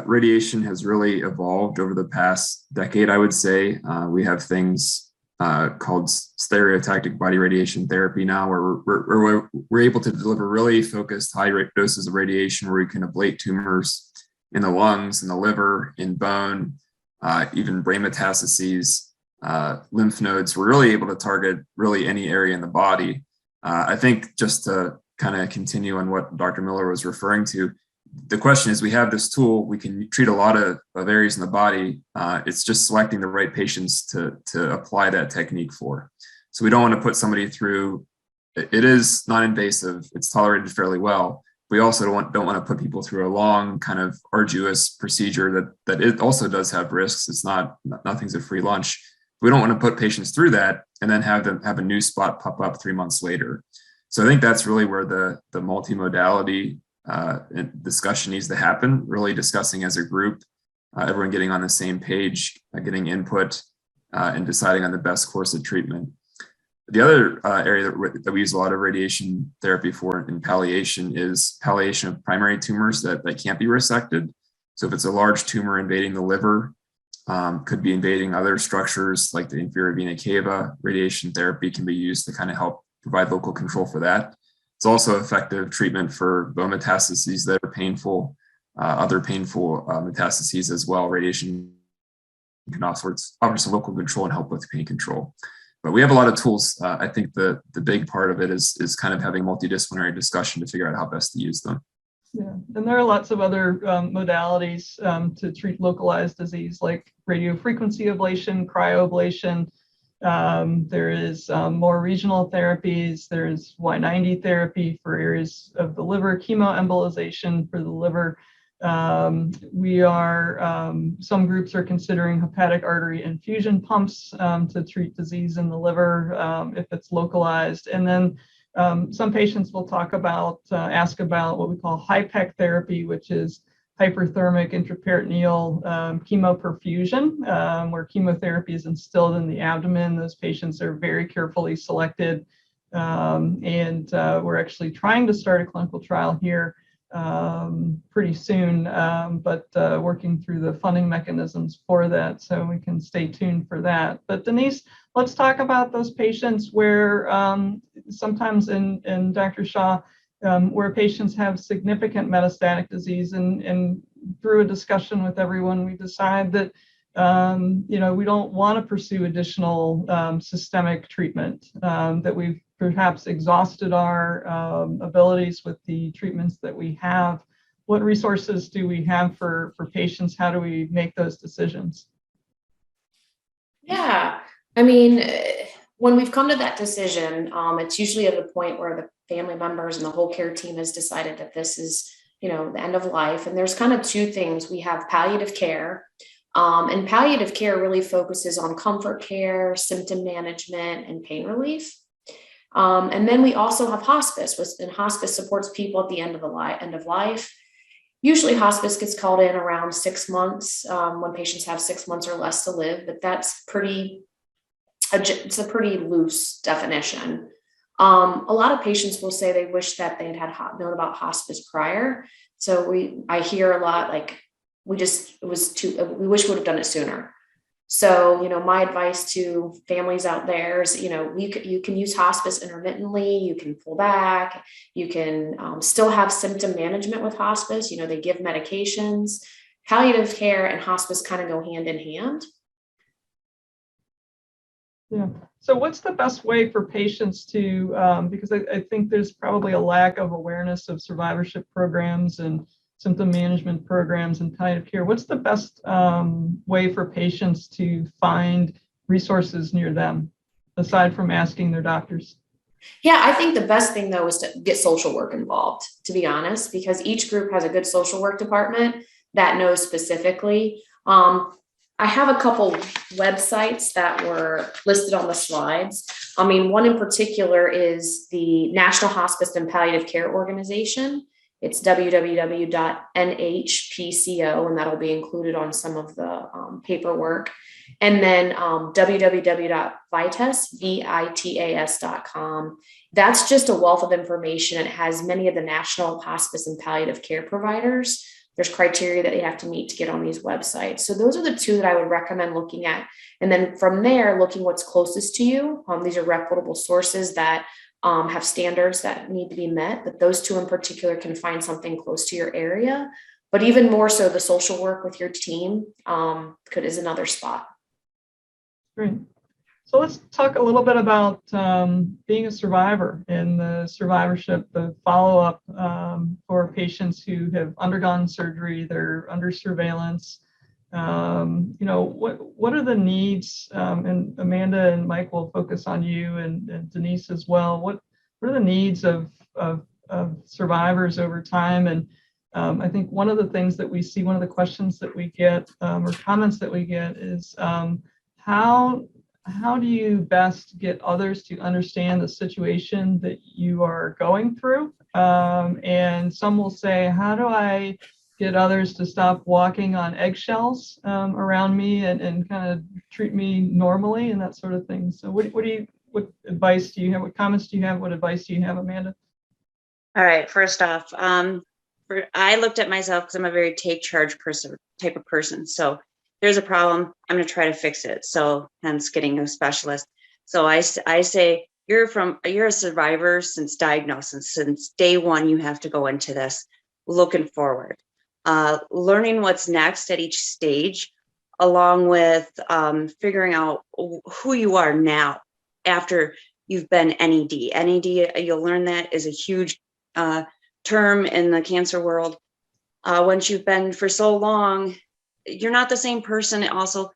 radiation has really evolved over the past decade, I would say. We have things called stereotactic body radiation therapy now, where we're able to deliver really focused high doses of radiation where we can ablate tumors in the lungs, in the liver, in bone, even brain metastases, lymph nodes. We're really able to target really any area in the body. I think just to kind of continue on what Dr. Miller was referring to, the question is, we have this tool, we can treat a lot of areas in the body. It's just selecting the right patients to apply that technique for. So we don't want to put somebody through, it is non-invasive, it's tolerated fairly well. We also don't want to put people through a long kind of arduous procedure that it also does have risks. It's nothing's a free lunch. We don't want to put patients through that and then have them have a new spot pop up 3 months later. So I think that's really where the multimodality discussion needs to happen, really discussing as a group, everyone getting on the same page, getting input and deciding on the best course of treatment. The other area that we use a lot of radiation therapy for in palliation is palliation of primary tumors that can't be resected. So if it's a large tumor invading the liver, could be invading other structures like the inferior vena cava, radiation therapy can be used to kind of help provide local control for that. It's also effective treatment for bone metastases that are painful, other painful metastases as well. Radiation can offer some local control and help with pain control. But we have a lot of tools. I think the big part of it is kind of having multidisciplinary discussion to figure out how best to use them. Yeah, and there are lots of other modalities to treat localized disease, like radiofrequency ablation, cryoablation. There is more regional therapies. There's Y90 therapy for areas of the liver, chemoembolization for the liver. Some groups are considering hepatic artery infusion pumps to treat disease in the liver if it's localized. And then some patients will ask about what we call HIPEC therapy, which is hyperthermic intraperitoneal chemoperfusion, where chemotherapy is instilled in the abdomen. Those patients are very carefully selected. And we're actually trying to start a clinical trial here pretty soon, but working through the funding mechanisms for that, so we can stay tuned for that. But Denise, let's talk about those patients where sometimes in Dr. Shaw, where patients have significant metastatic disease, and through a discussion with everyone, we decide that we don't want to pursue additional systemic treatment, that we've perhaps exhausted our abilities with the treatments that we have. What resources do we have for patients? How do we make those decisions? Yeah, I mean, when we've come to that decision, it's usually at the point where the family members and the whole care team has decided that this is, the end of life. And there's kind of two things. We have palliative care, and palliative care really focuses on comfort care, symptom management, and pain relief. And then we also have hospice, and hospice supports people at the end of life. Usually hospice gets called in around 6 months, when patients have 6 months or less to live, but it's a pretty loose definition. A lot of patients will say they wish that they had known about hospice prior. So I hear a lot like, we wish we would have done it sooner. So, my advice to families out there is, you can use hospice intermittently, you can pull back, you can still have symptom management with hospice. They give medications. Palliative care and hospice kind of go hand in hand. Yeah. So what's the best way for patients to, because I think there's probably a lack of awareness of survivorship programs and symptom management programs and palliative care. What's the best way for patients to find resources near them, aside from asking their doctors? Yeah, I think the best thing though is to get social work involved, to be honest, because each group has a good social work department that knows specifically. I have a couple websites that were listed on the slides. One in particular is the National Hospice and Palliative Care Organization. It's www.nhpco, and that'll be included on some of the paperwork. And then www.vitas.com. That's just a wealth of information. It has many of the national hospice and palliative care providers. There's criteria that they have to meet to get on these websites. So those are the two that I would recommend looking at. And then from there, looking what's closest to you. These are reputable sources that have standards that need to be met, but those two in particular can find something close to your area. But even more so, the social work with your team is another spot. Great. So let's talk a little bit about being a survivor and the survivorship, the follow-up for patients who have undergone surgery, they're under surveillance. What are the needs? And Amanda and Mike will focus on you, and Denise as well. What are the needs of survivors over time? And I think one of the things that we see, one of the questions that we get or comments that we get is how do you best get others to understand the situation that you are going through? And some will say, how do I get others to stop walking on eggshells around me and kind of treat me normally and that sort of thing? So what advice do you have? What comments do you have? What advice do you have, Amanda? All right. First off, I looked at myself because I'm a very take charge type of person. So there's a problem, I'm going to try to fix it. So hence getting a specialist. So I say, you're a survivor since diagnosis, since day one, you have to go into this looking forward, learning what's next at each stage, along with figuring out who you are now. after you've been NED. NED, you'll learn that is a huge term in the cancer world. Once you've been for so long, you're not the same person. Also,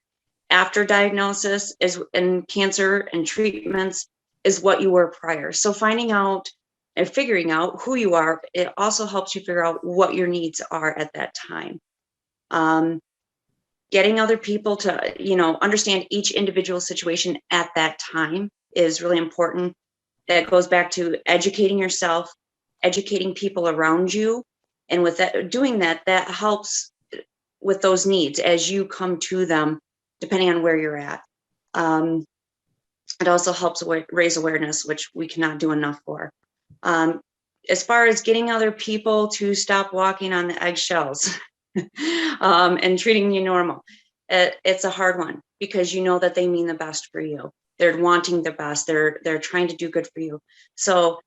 after diagnosis is in cancer and treatments is what you were prior. So finding out and figuring out who you are, it also helps you figure out what your needs are at that time. Getting other people to, understand each individual situation at that time is really important. That goes back to educating yourself, educating people around you. And with that, doing that, that helps with those needs as you come to them, depending on where you're at. It also helps raise awareness, which we cannot do enough for. As far as getting other people to stop walking on the eggshells and treating you normal, it's a hard one because you know that they mean the best for you. They're wanting the best. They're trying to do good for you. So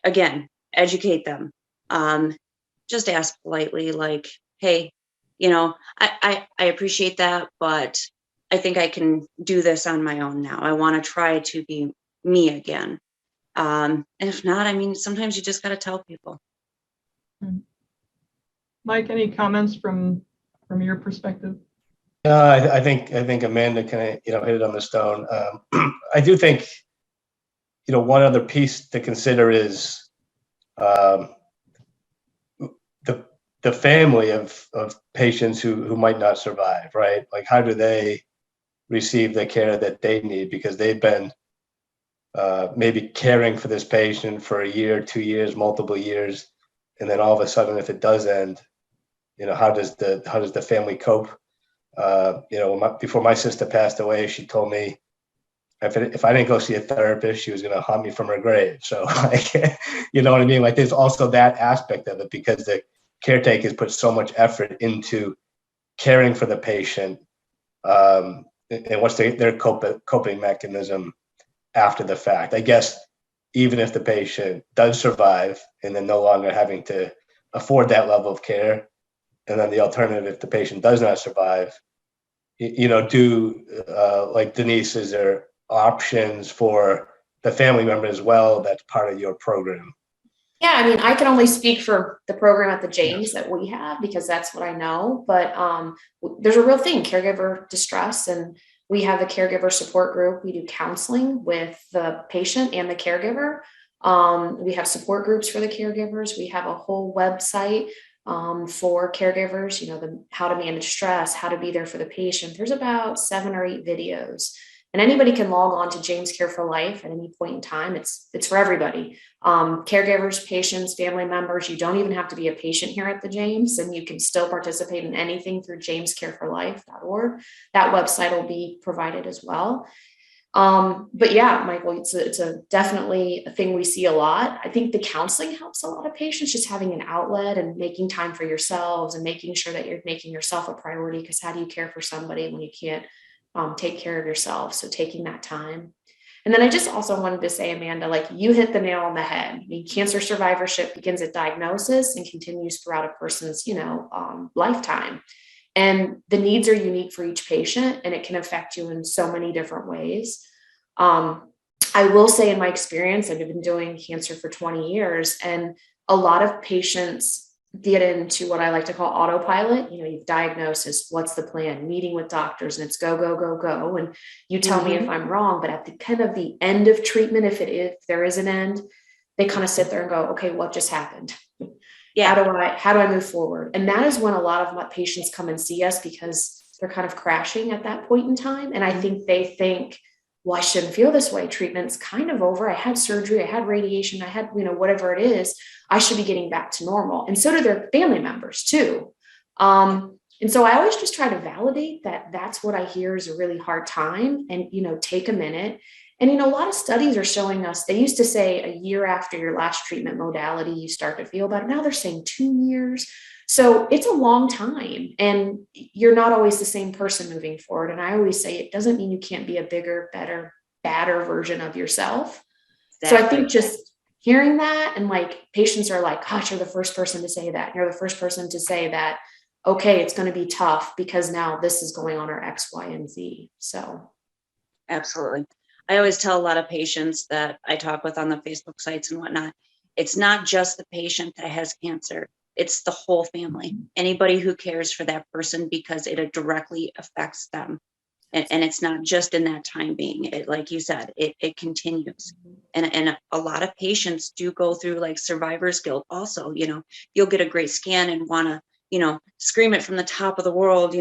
again, educate them. Just ask politely, like, hey, I appreciate that, but I think I can do this on my own now. I want to try to be me again. And if not, sometimes you just got to tell people. Mike, any comments from your perspective? I think Amanda kind of hit it on the stone. I do think one other piece to consider is the family of patients who might not survive, right? Like, how do they receive the care that they need because they've been maybe caring for this patient for a year, 2 years, multiple years, and then all of a sudden, if it does end, how does the family cope? Before my sister passed away, she told me if I didn't go see a therapist, she was going to haunt me from her grave. So, you know what I mean? Like, there's also that aspect of it because the caretakers put so much effort into caring for the patient. And what's their coping mechanism after the fact? I guess even if the patient does survive and then no longer having to afford that level of care, and then the alternative, if the patient does not survive, like Denise, is there options for the family member as well that's part of your program? Yeah, I can only speak for the program at the James that we have because that's what I know. But there's a real thing, caregiver distress, and we have a caregiver support group. We do counseling with the patient and the caregiver. We have support groups for the caregivers. We have a whole website for caregivers, how to manage stress, how to be there for the patient. There's about 7 or 8 videos. And anybody can log on to James Care for Life at any point in time. It's for everybody. Caregivers, patients, family members. You don't even have to be a patient here at the James, and you can still participate in anything through jamescareforlife.org. That website will be provided as well. But yeah, Michael, it's a definitely a thing we see a lot. I think the counseling helps a lot of patients, just having an outlet and making time for yourselves and making sure that you're making yourself a priority, because how do you care for somebody when you can't take care of yourself? So taking that time. And then I just also wanted to say, Amanda, like you hit the nail on the head. Cancer survivorship begins at diagnosis and continues throughout a person's, lifetime. And the needs are unique for each patient, and it can affect you in so many different ways. I will say, in my experience, I've been doing cancer for 20 years, and a lot of patients get into what I like to call autopilot. You've diagnosis, what's the plan, meeting with doctors, and it's go, go, go, go. And you tell me if I'm wrong, but at the kind of the end of treatment, if there is an end, they kind of sit there and go, okay, what just happened? Yeah. How do I move forward? And that is when a lot of my patients come and see us, because they're kind of crashing at that point in time. And I think they think, well, I shouldn't feel this way. Treatment's kind of over. I had surgery, I had radiation, I had, whatever it is, I should be getting back to normal. And so do their family members too. And so I always just try to validate that that's what I hear is a really hard time, and, take a minute. And, a lot of studies are showing us, they used to say a year after your last treatment modality, you start to feel better. Now they're saying 2 years. So it's a long time, and you're not always the same person moving forward. And I always say, it doesn't mean you can't be a bigger, better, badder version of yourself. Exactly. So I think just hearing that, and like patients are like, gosh, you're the first person to say that. You're the first person to say that, okay, it's going to be tough because now this is going on, or X, Y, and Z. So. Absolutely. I always tell a lot of patients that I talk with on the Facebook sites and whatnot, it's not just the patient that has cancer. It's the whole family, anybody who cares for that person, because it directly affects them. And it's not just in that time being, it, like you said, it continues. And a lot of patients do go through like survivor's guilt also, you'll get a great scan and want to, scream it from the top of the world,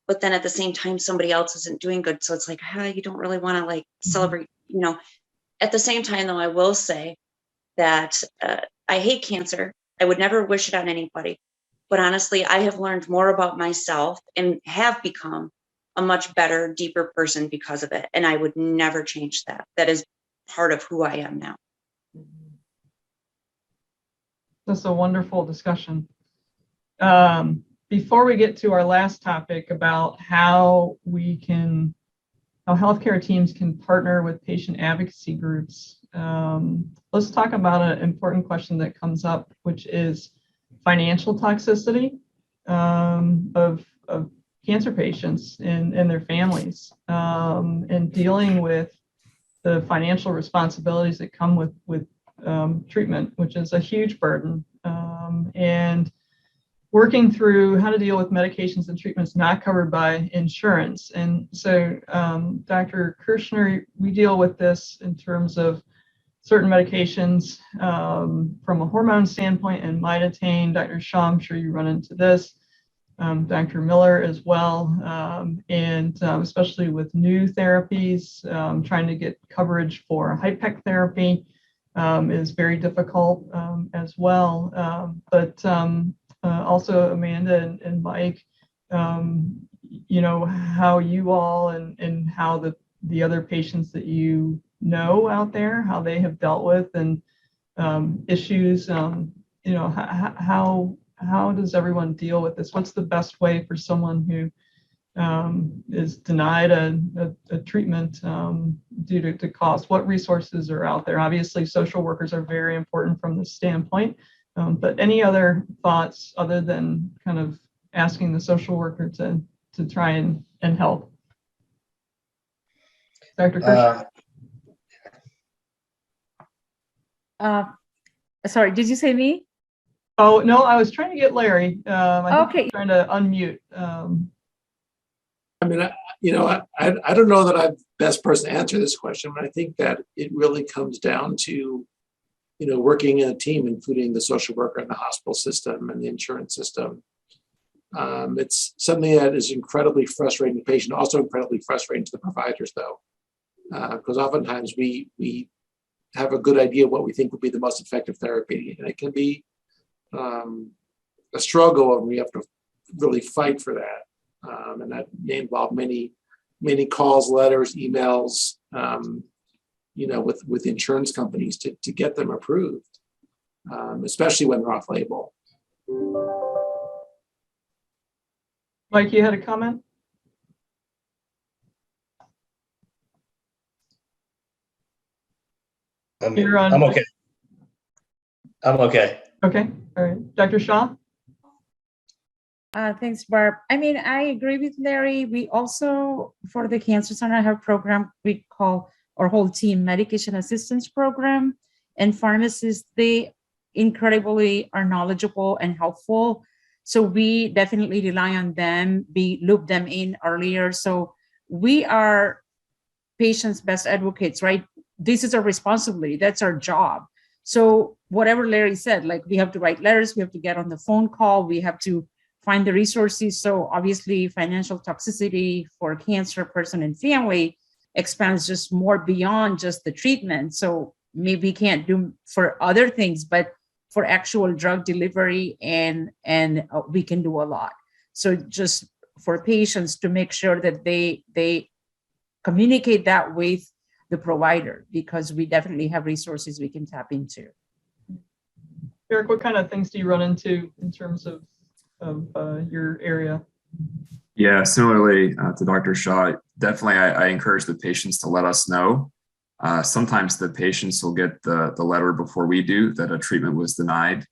but then at the same time, somebody else isn't doing good. So it's like, you don't really want to like celebrate, At the same time, though, I will say that I hate cancer. I would never wish it on anybody. But honestly, I have learned more about myself and have become a much better, deeper person because of it. And I would never change that. That is part of who I am now. That's a wonderful discussion. Before we get to our last topic about how healthcare teams can partner with patient advocacy groups, let's talk about an important question that comes up, which is financial toxicity of cancer patients and their families, and dealing with the financial responsibilities that come with treatment, which is a huge burden, and working through how to deal with medications and treatments not covered by insurance. And so, Dr. Kirschner, we deal with this in terms of certain medications from a hormone standpoint and mitotane. Dr. Shaw, I'm sure you run into this. Dr. Miller as well, and especially with new therapies, trying to get coverage for HIPEC therapy is very difficult as well. But also Amanda and Mike, how you all and how the other patients that you know out there, how they have dealt with and issues, how does everyone deal with this? What's the best way for someone who is denied a treatment due to cost? What resources are out there? Obviously, social workers are very important from this standpoint, but any other thoughts other than kind of asking the social worker to try and help? Dr. Kirsch? Sorry, did you say me? Oh, no, I was trying to get Larry. Okay. Trying to unmute. I mean, I don't know that I'm the best person to answer this question, but I think that it really comes down to, working in a team, including the social worker and the hospital system and the insurance system. It's something that is incredibly frustrating to the patient, also incredibly frustrating to the providers, though, because oftentimes we have a good idea of what we think would be the most effective therapy, and it can be a struggle, and we have to really fight for that. And that may involve many calls, letters, emails, with insurance companies to get them approved, especially when they're off label. Mike, you had a comment? I'm okay. I'm okay. Okay, all right. Dr. Shaw? Thanks, Barb. I mean, I agree with Larry. We also, for the Cancer Center Health Program, we call our whole team Medication Assistance Program. And pharmacists, they incredibly are knowledgeable and helpful. So we definitely rely on them, loop them in earlier. So we are patients' best advocates, right? This is our responsibility. That's our job. So whatever Larry said, like we have to write letters, we have to get on the phone call, we have to find the resources. So obviously financial toxicity for a cancer person and family expands just more beyond just the treatment. So maybe can't do for other things, but for actual drug delivery and we can do a lot. So just for patients to make sure that they communicate that with the provider, because we definitely have resources we can tap into. Eric, what kind of things do you run into in terms of your area? Yeah, similarly to Dr. Shaw, definitely I encourage the patients to let us know. Sometimes the patients will get the letter before we do that a treatment was denied.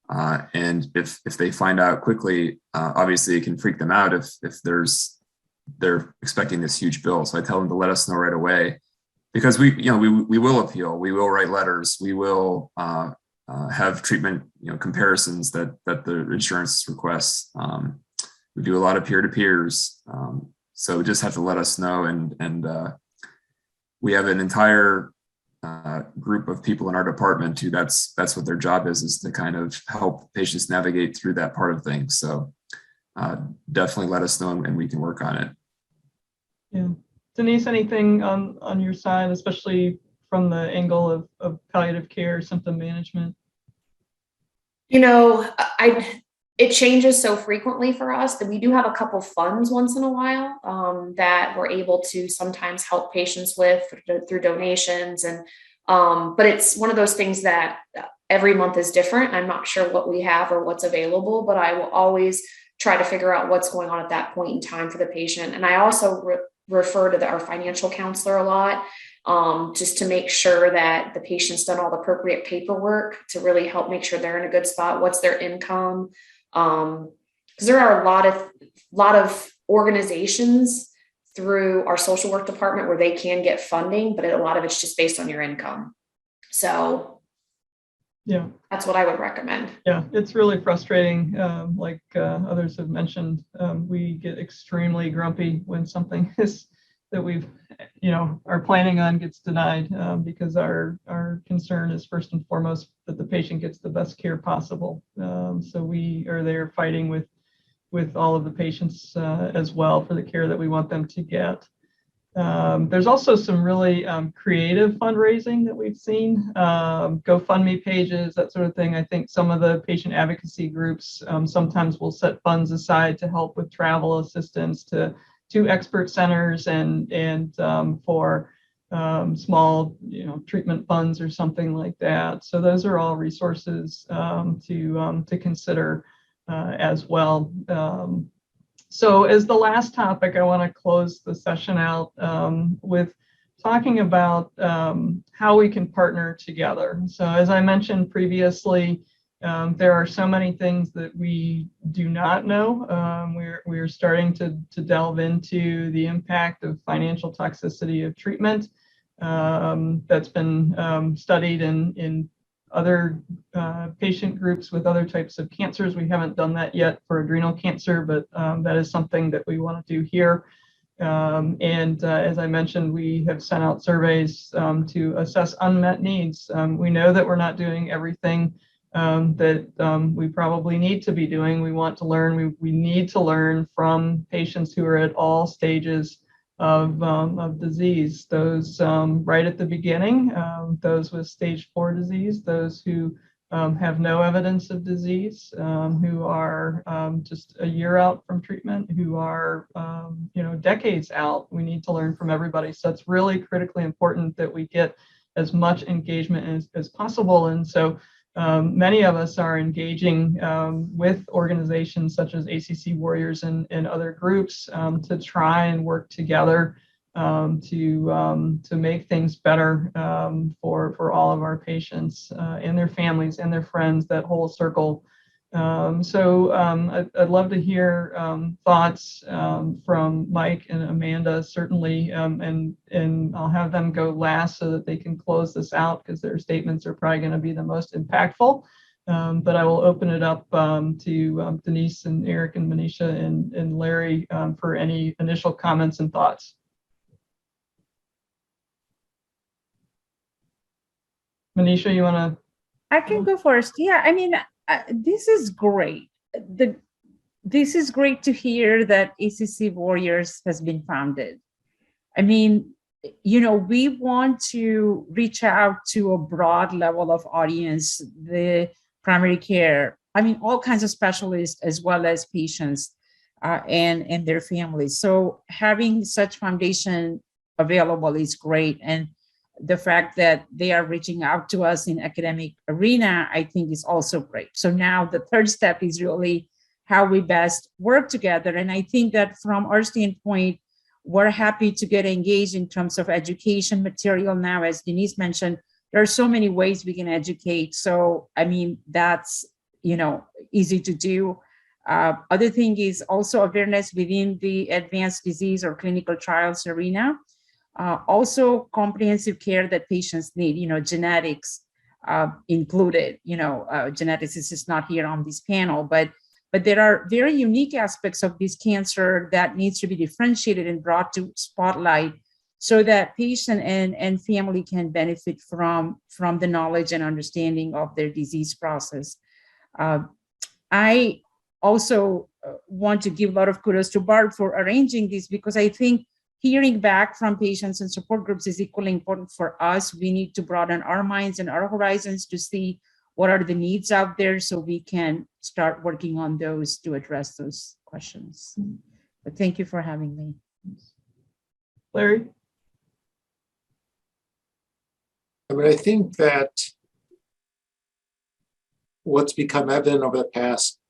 And if they find out quickly, obviously it can freak them out if they're expecting this huge bill. So I tell them to let us know right away. because we will appeal, we will write letters, we will have treatment comparisons that the insurance requests. We do a lot of peer-to-peers, so just have to let us know, and we have an entire group of people in our department who that's what their job is to kind of help patients navigate through that part of things. So definitely let us know and we can work on it. Yeah. Denise, anything on your side, especially from the angle of palliative care, symptom management? It changes so frequently for us that we do have a couple funds once in a while that we're able to sometimes help patients with through donations. And but it's one of those things that every month is different. I'm not sure what we have or what's available, but I will always try to figure out what's going on at that point in time for the patient. And I also refer to our financial counselor a lot, just to make sure that the patient's done all the appropriate paperwork to really help make sure they're in a good spot. What's their income? Because there are a lot of organizations through our social work department where they can get funding, but a lot of it's just based on your income. So yeah, that's what I would recommend. Yeah, it's really frustrating. Like others have mentioned, we get extremely grumpy when something is that we've, are planning on gets denied, because our concern is first and foremost that the patient gets the best care possible. So we are there fighting with all of the patients as well for the care that we want them to get. There's also some really creative fundraising that we've seen, GoFundMe pages, that sort of thing. I think some of the patient advocacy groups sometimes will set funds aside to help with travel assistance to expert centers and for small, treatment funds or something like that. So those are all resources to consider as well. So as the last topic, I want to close the session out with talking about how we can partner together. So as I mentioned previously, there are so many things that we do not know. We're starting to delve into the impact of financial toxicity of treatment that's been studied in other patient groups with other types of cancers. We haven't done that yet for adrenal cancer, but that is something that we want to do here. As I mentioned, we have sent out surveys to assess unmet needs. We know that we're not doing everything that we probably need to be doing. We want to learn. We need to learn from patients who are at all stages of disease. Those right at the beginning, those with stage 4 disease, those who have no evidence of disease, who are just a year out from treatment, who are decades out. We need to learn from everybody. So it's really critically important that we get as much engagement as possible. And so many of us are engaging with organizations such as ACC Warriors and other groups to try and work together to make things better for all of our patients and their families and their friends, that whole circle. I'd love to hear thoughts from Mike and Amanda, certainly, and I'll have them go last so that they can close this out because their statements are probably going to be the most impactful. But I will open it up to Denise and Eric and Manisha and Larry for any initial comments and thoughts. Manisha, you want to? I can go first. Yeah, I mean, this is great. This is great to hear that ACC Warriors has been founded. I mean, we want to reach out to a broad level of audience, the primary care, I mean, all kinds of specialists as well as patients and their families. So having such foundation available is great. And the fact that they are reaching out to us in academic arena, I think is also great. So now the third step is really how we best work together. And I think that from our standpoint, we're happy to get engaged in terms of education material now. As Denise mentioned, there are so many ways we can educate. So, I mean, that's, easy to do. Other thing is also awareness within the advanced disease or clinical trials arena. Also comprehensive care that patients need, genetics included. Genetics is just not here on this panel, but there are very unique aspects of this cancer that needs to be differentiated and brought to spotlight so that patient and family can benefit from the knowledge and understanding of their disease process. I also want to give a lot of kudos to Barb for arranging this, because I think hearing back from patients and support groups is equally important for us. We need to broaden our minds and our horizons to see what are the needs out there so we can start working on those to address those questions. But thank you for having me. Larry? I mean, I think that what's become evident over the past,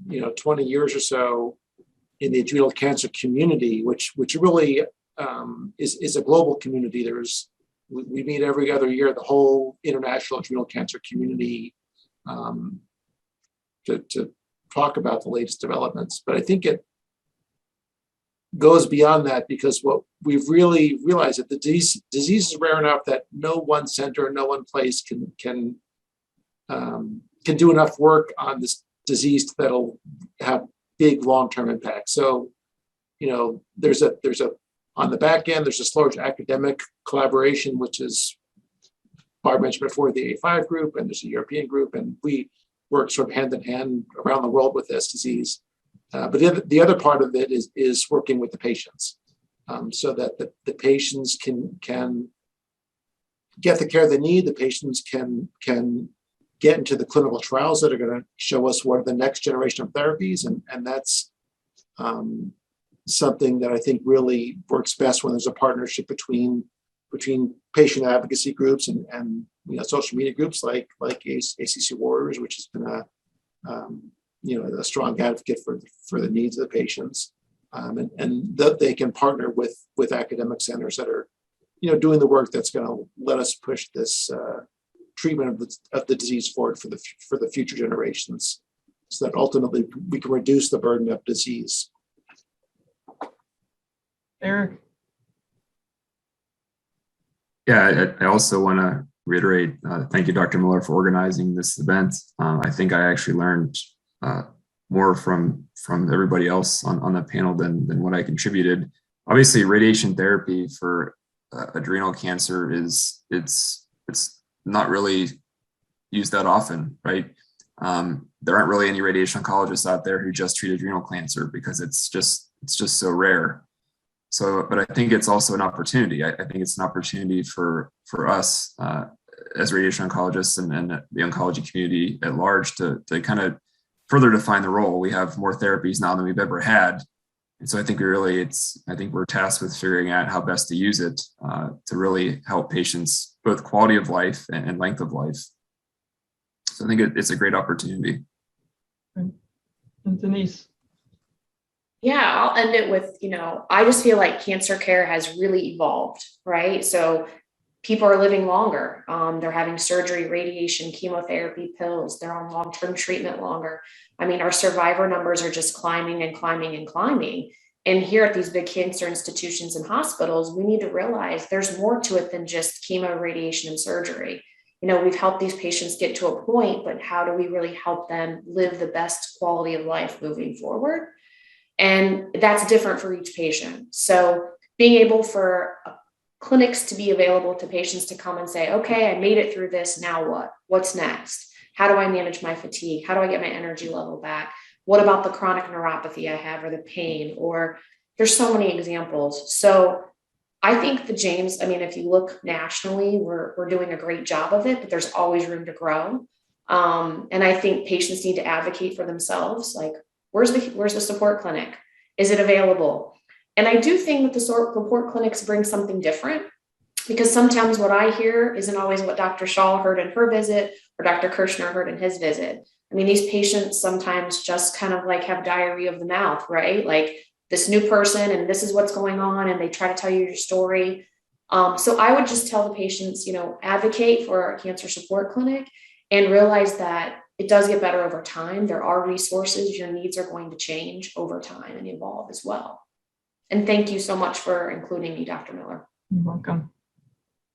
20 years or so in the adrenal cancer community, which really is a global community. We meet every other year, the whole international adrenal cancer community, to talk about the latest developments. But I think it goes beyond that, because what we've really realized that the disease is rare enough that no one center, no one place can do enough work on this disease that'll have big long-term impact. So, there's a on the back end, there's a large academic collaboration, which is Barb mentioned before, the A5 group, and there's a European group, and we work sort of hand in hand around the world with this disease. But the other part of it is working with the patients, so that the patients can get the care they need. The patients can get into the clinical trials that are going to show us what are the next generation of therapies, and that's something that I think really works best when there's a partnership between patient advocacy groups and social media groups like ACC Warriors, which has been a strong advocate for the needs of the patients, and that they can partner with academic centers that are doing the work that's going to let us push this treatment of the disease forward for the future generations, so that ultimately we can reduce the burden of disease. Eric? Yeah, I also want to reiterate, thank you, Dr. Miller, for organizing this event. I think I actually learned more from everybody else on the panel than what I contributed. Obviously, radiation therapy for adrenal cancer it's not really used that often, right? There aren't really any radiation oncologists out there who just treat adrenal cancer because it's just so rare. So, but I think it's also an opportunity. I think it's an opportunity for us as radiation oncologists and the oncology community at large to kind of further define the role. We have more therapies now than we've ever had. And so I think we're tasked with figuring out how best to use it to really help patients, both quality of life and length of life. So I think it's a great opportunity. And Denise? Yeah, I'll end it with, I just feel like cancer care has really evolved, right? So people are living longer. They're having surgery, radiation, chemotherapy, pills. They're on long-term treatment longer. I mean, our survivor numbers are just climbing and climbing and climbing. And here at these big cancer institutions and hospitals, we need to realize there's more to it than just chemo, radiation, and surgery. We've helped these patients get to a point, but how do we really help them live the best quality of life moving forward? And that's different for each patient. So being able for clinics to be available to patients to come and say, okay, I made it through this. Now what? What's next? How do I manage my fatigue? How do I get my energy level back? What about the chronic neuropathy I have, or the pain? Or there's so many examples. So I think if you look nationally, we're doing a great job of it, but there's always room to grow. And I think patients need to advocate for themselves. Like, where's the support clinic? Is it available? And I do think that the support clinics bring something different, because sometimes what I hear isn't always what Dr. Shaw heard in her visit or Dr. Kirshner heard in his visit. I mean, these patients sometimes just kind of like have diarrhea of the mouth, right? Like, this new person and this is what's going on, and they try to tell you your story. So I would just tell the patients, advocate for a cancer support clinic and realize that it does get better over time. There are resources. Your needs are going to change over time and evolve as well. And thank you so much for including me, Dr. Miller. You're welcome.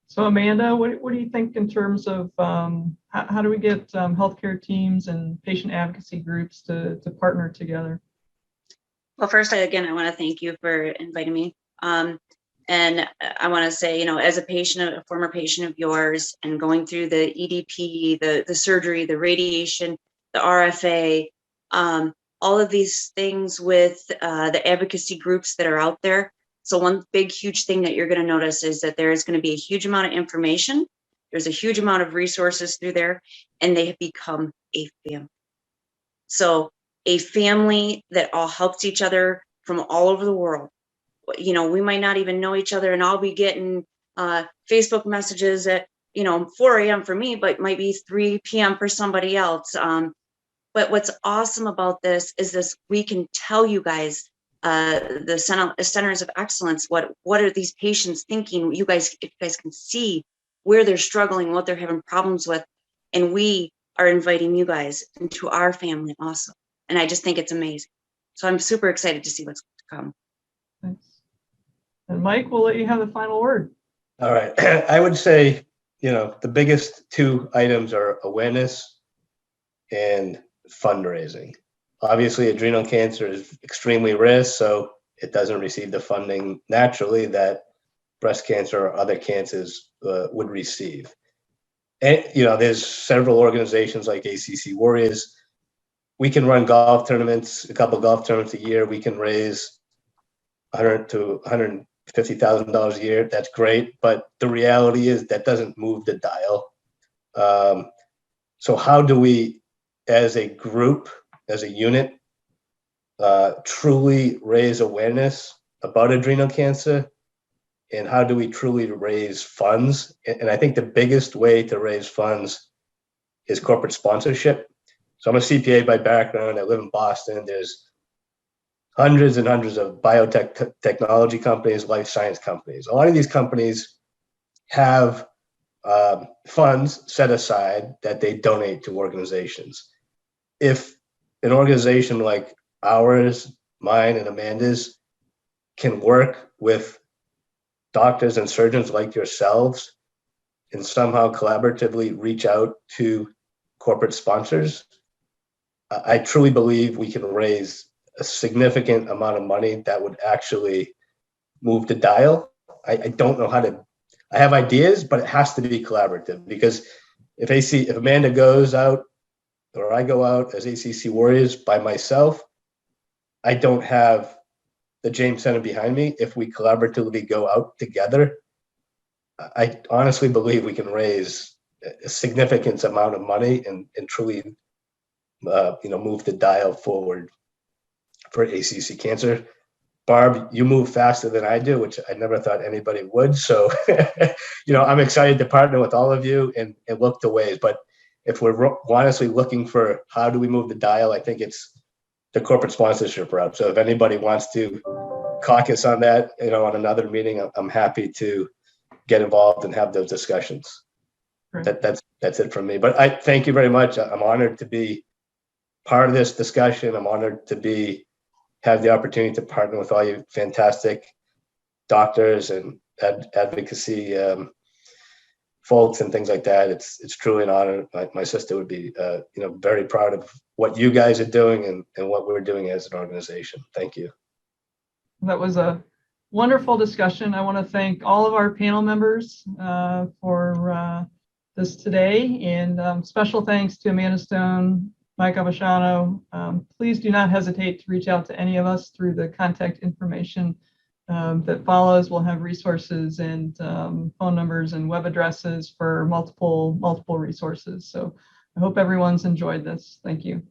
So Amanda, what do you think in terms of how do we get healthcare teams and patient advocacy groups to partner together? Well, first, again, I want to thank you for inviting me. And I want to say, as a patient, a former patient of yours, and going through the EDP, the surgery, the radiation, the RFA, all of these things with the advocacy groups that are out there. So one big, huge thing that you're going to notice is that there is going to be a huge amount of information. There's a huge amount of resources through there, and they have become a family. So a family that all helps each other from all over the world. We might not even know each other, and I'll be getting Facebook messages at 4 a.m. for me, but might be 3 p.m. for somebody else. But what's awesome about this is we can tell you guys, the centers of excellence, what are these patients thinking? If you guys can see where they're struggling, what they're having problems with, and we are inviting you guys into our family also. And I just think it's amazing. So I'm super excited to see what's to come. Thanks. And Mike, we'll let you have the final word. All right. I would say, the biggest two items are awareness and fundraising. Obviously, adrenal cancer is extremely rare, so it doesn't receive the funding naturally that breast cancer or other cancers would receive. And, there's several organizations like ACC Warriors. We can run golf tournaments, a couple golf tournaments a year. We can raise $100,000 to $150,000 a year. That's great, but the reality is that doesn't move the dial. So how do we, as a group, as a unit, truly raise awareness about adrenal cancer? And how do we truly raise funds? And I think the biggest way to raise funds is corporate sponsorship. So I'm a CPA by background. I live in Boston. There's hundreds and hundreds of biotech technology companies, life science companies. A lot of these companies have funds set aside that they donate to organizations. If an organization like ours, mine, and Amanda's can work with doctors and surgeons like yourselves and somehow collaboratively reach out to corporate sponsors, I truly believe we can raise a significant amount of money that would actually move the dial. I don't know how to, I have ideas, but it has to be collaborative, because if Amanda goes out or I go out as ACC Warriors by myself, I don't have the James Center behind me. If we collaboratively go out together, I honestly believe we can raise a significant amount of money and truly move the dial forward for ACC cancer. Barb, you move faster than I do, which I never thought anybody would. So, I'm excited to partner with all of you and look to ways. But if we're honestly looking for how do we move the dial, I think it's the corporate sponsorship route. So if anybody wants to caucus on that, on another meeting, I'm happy to get involved and have those discussions. Great. That's it from me. But I thank you very much. I'm honored to be part of this discussion. I'm honored to have the opportunity to partner with all you fantastic doctors and advocacy folks and things like that. It's truly an honor. My sister would be very proud of what you guys are doing and what we're doing as an organization. Thank you. That was a wonderful discussion. I want to thank all of our panel members for this today, and special thanks to Amanda Stone, Mike Abashano. Please do not hesitate to reach out to any of us through the contact information that follows. We'll have resources and phone numbers and web addresses for multiple resources. So I hope everyone's enjoyed this. Thank you.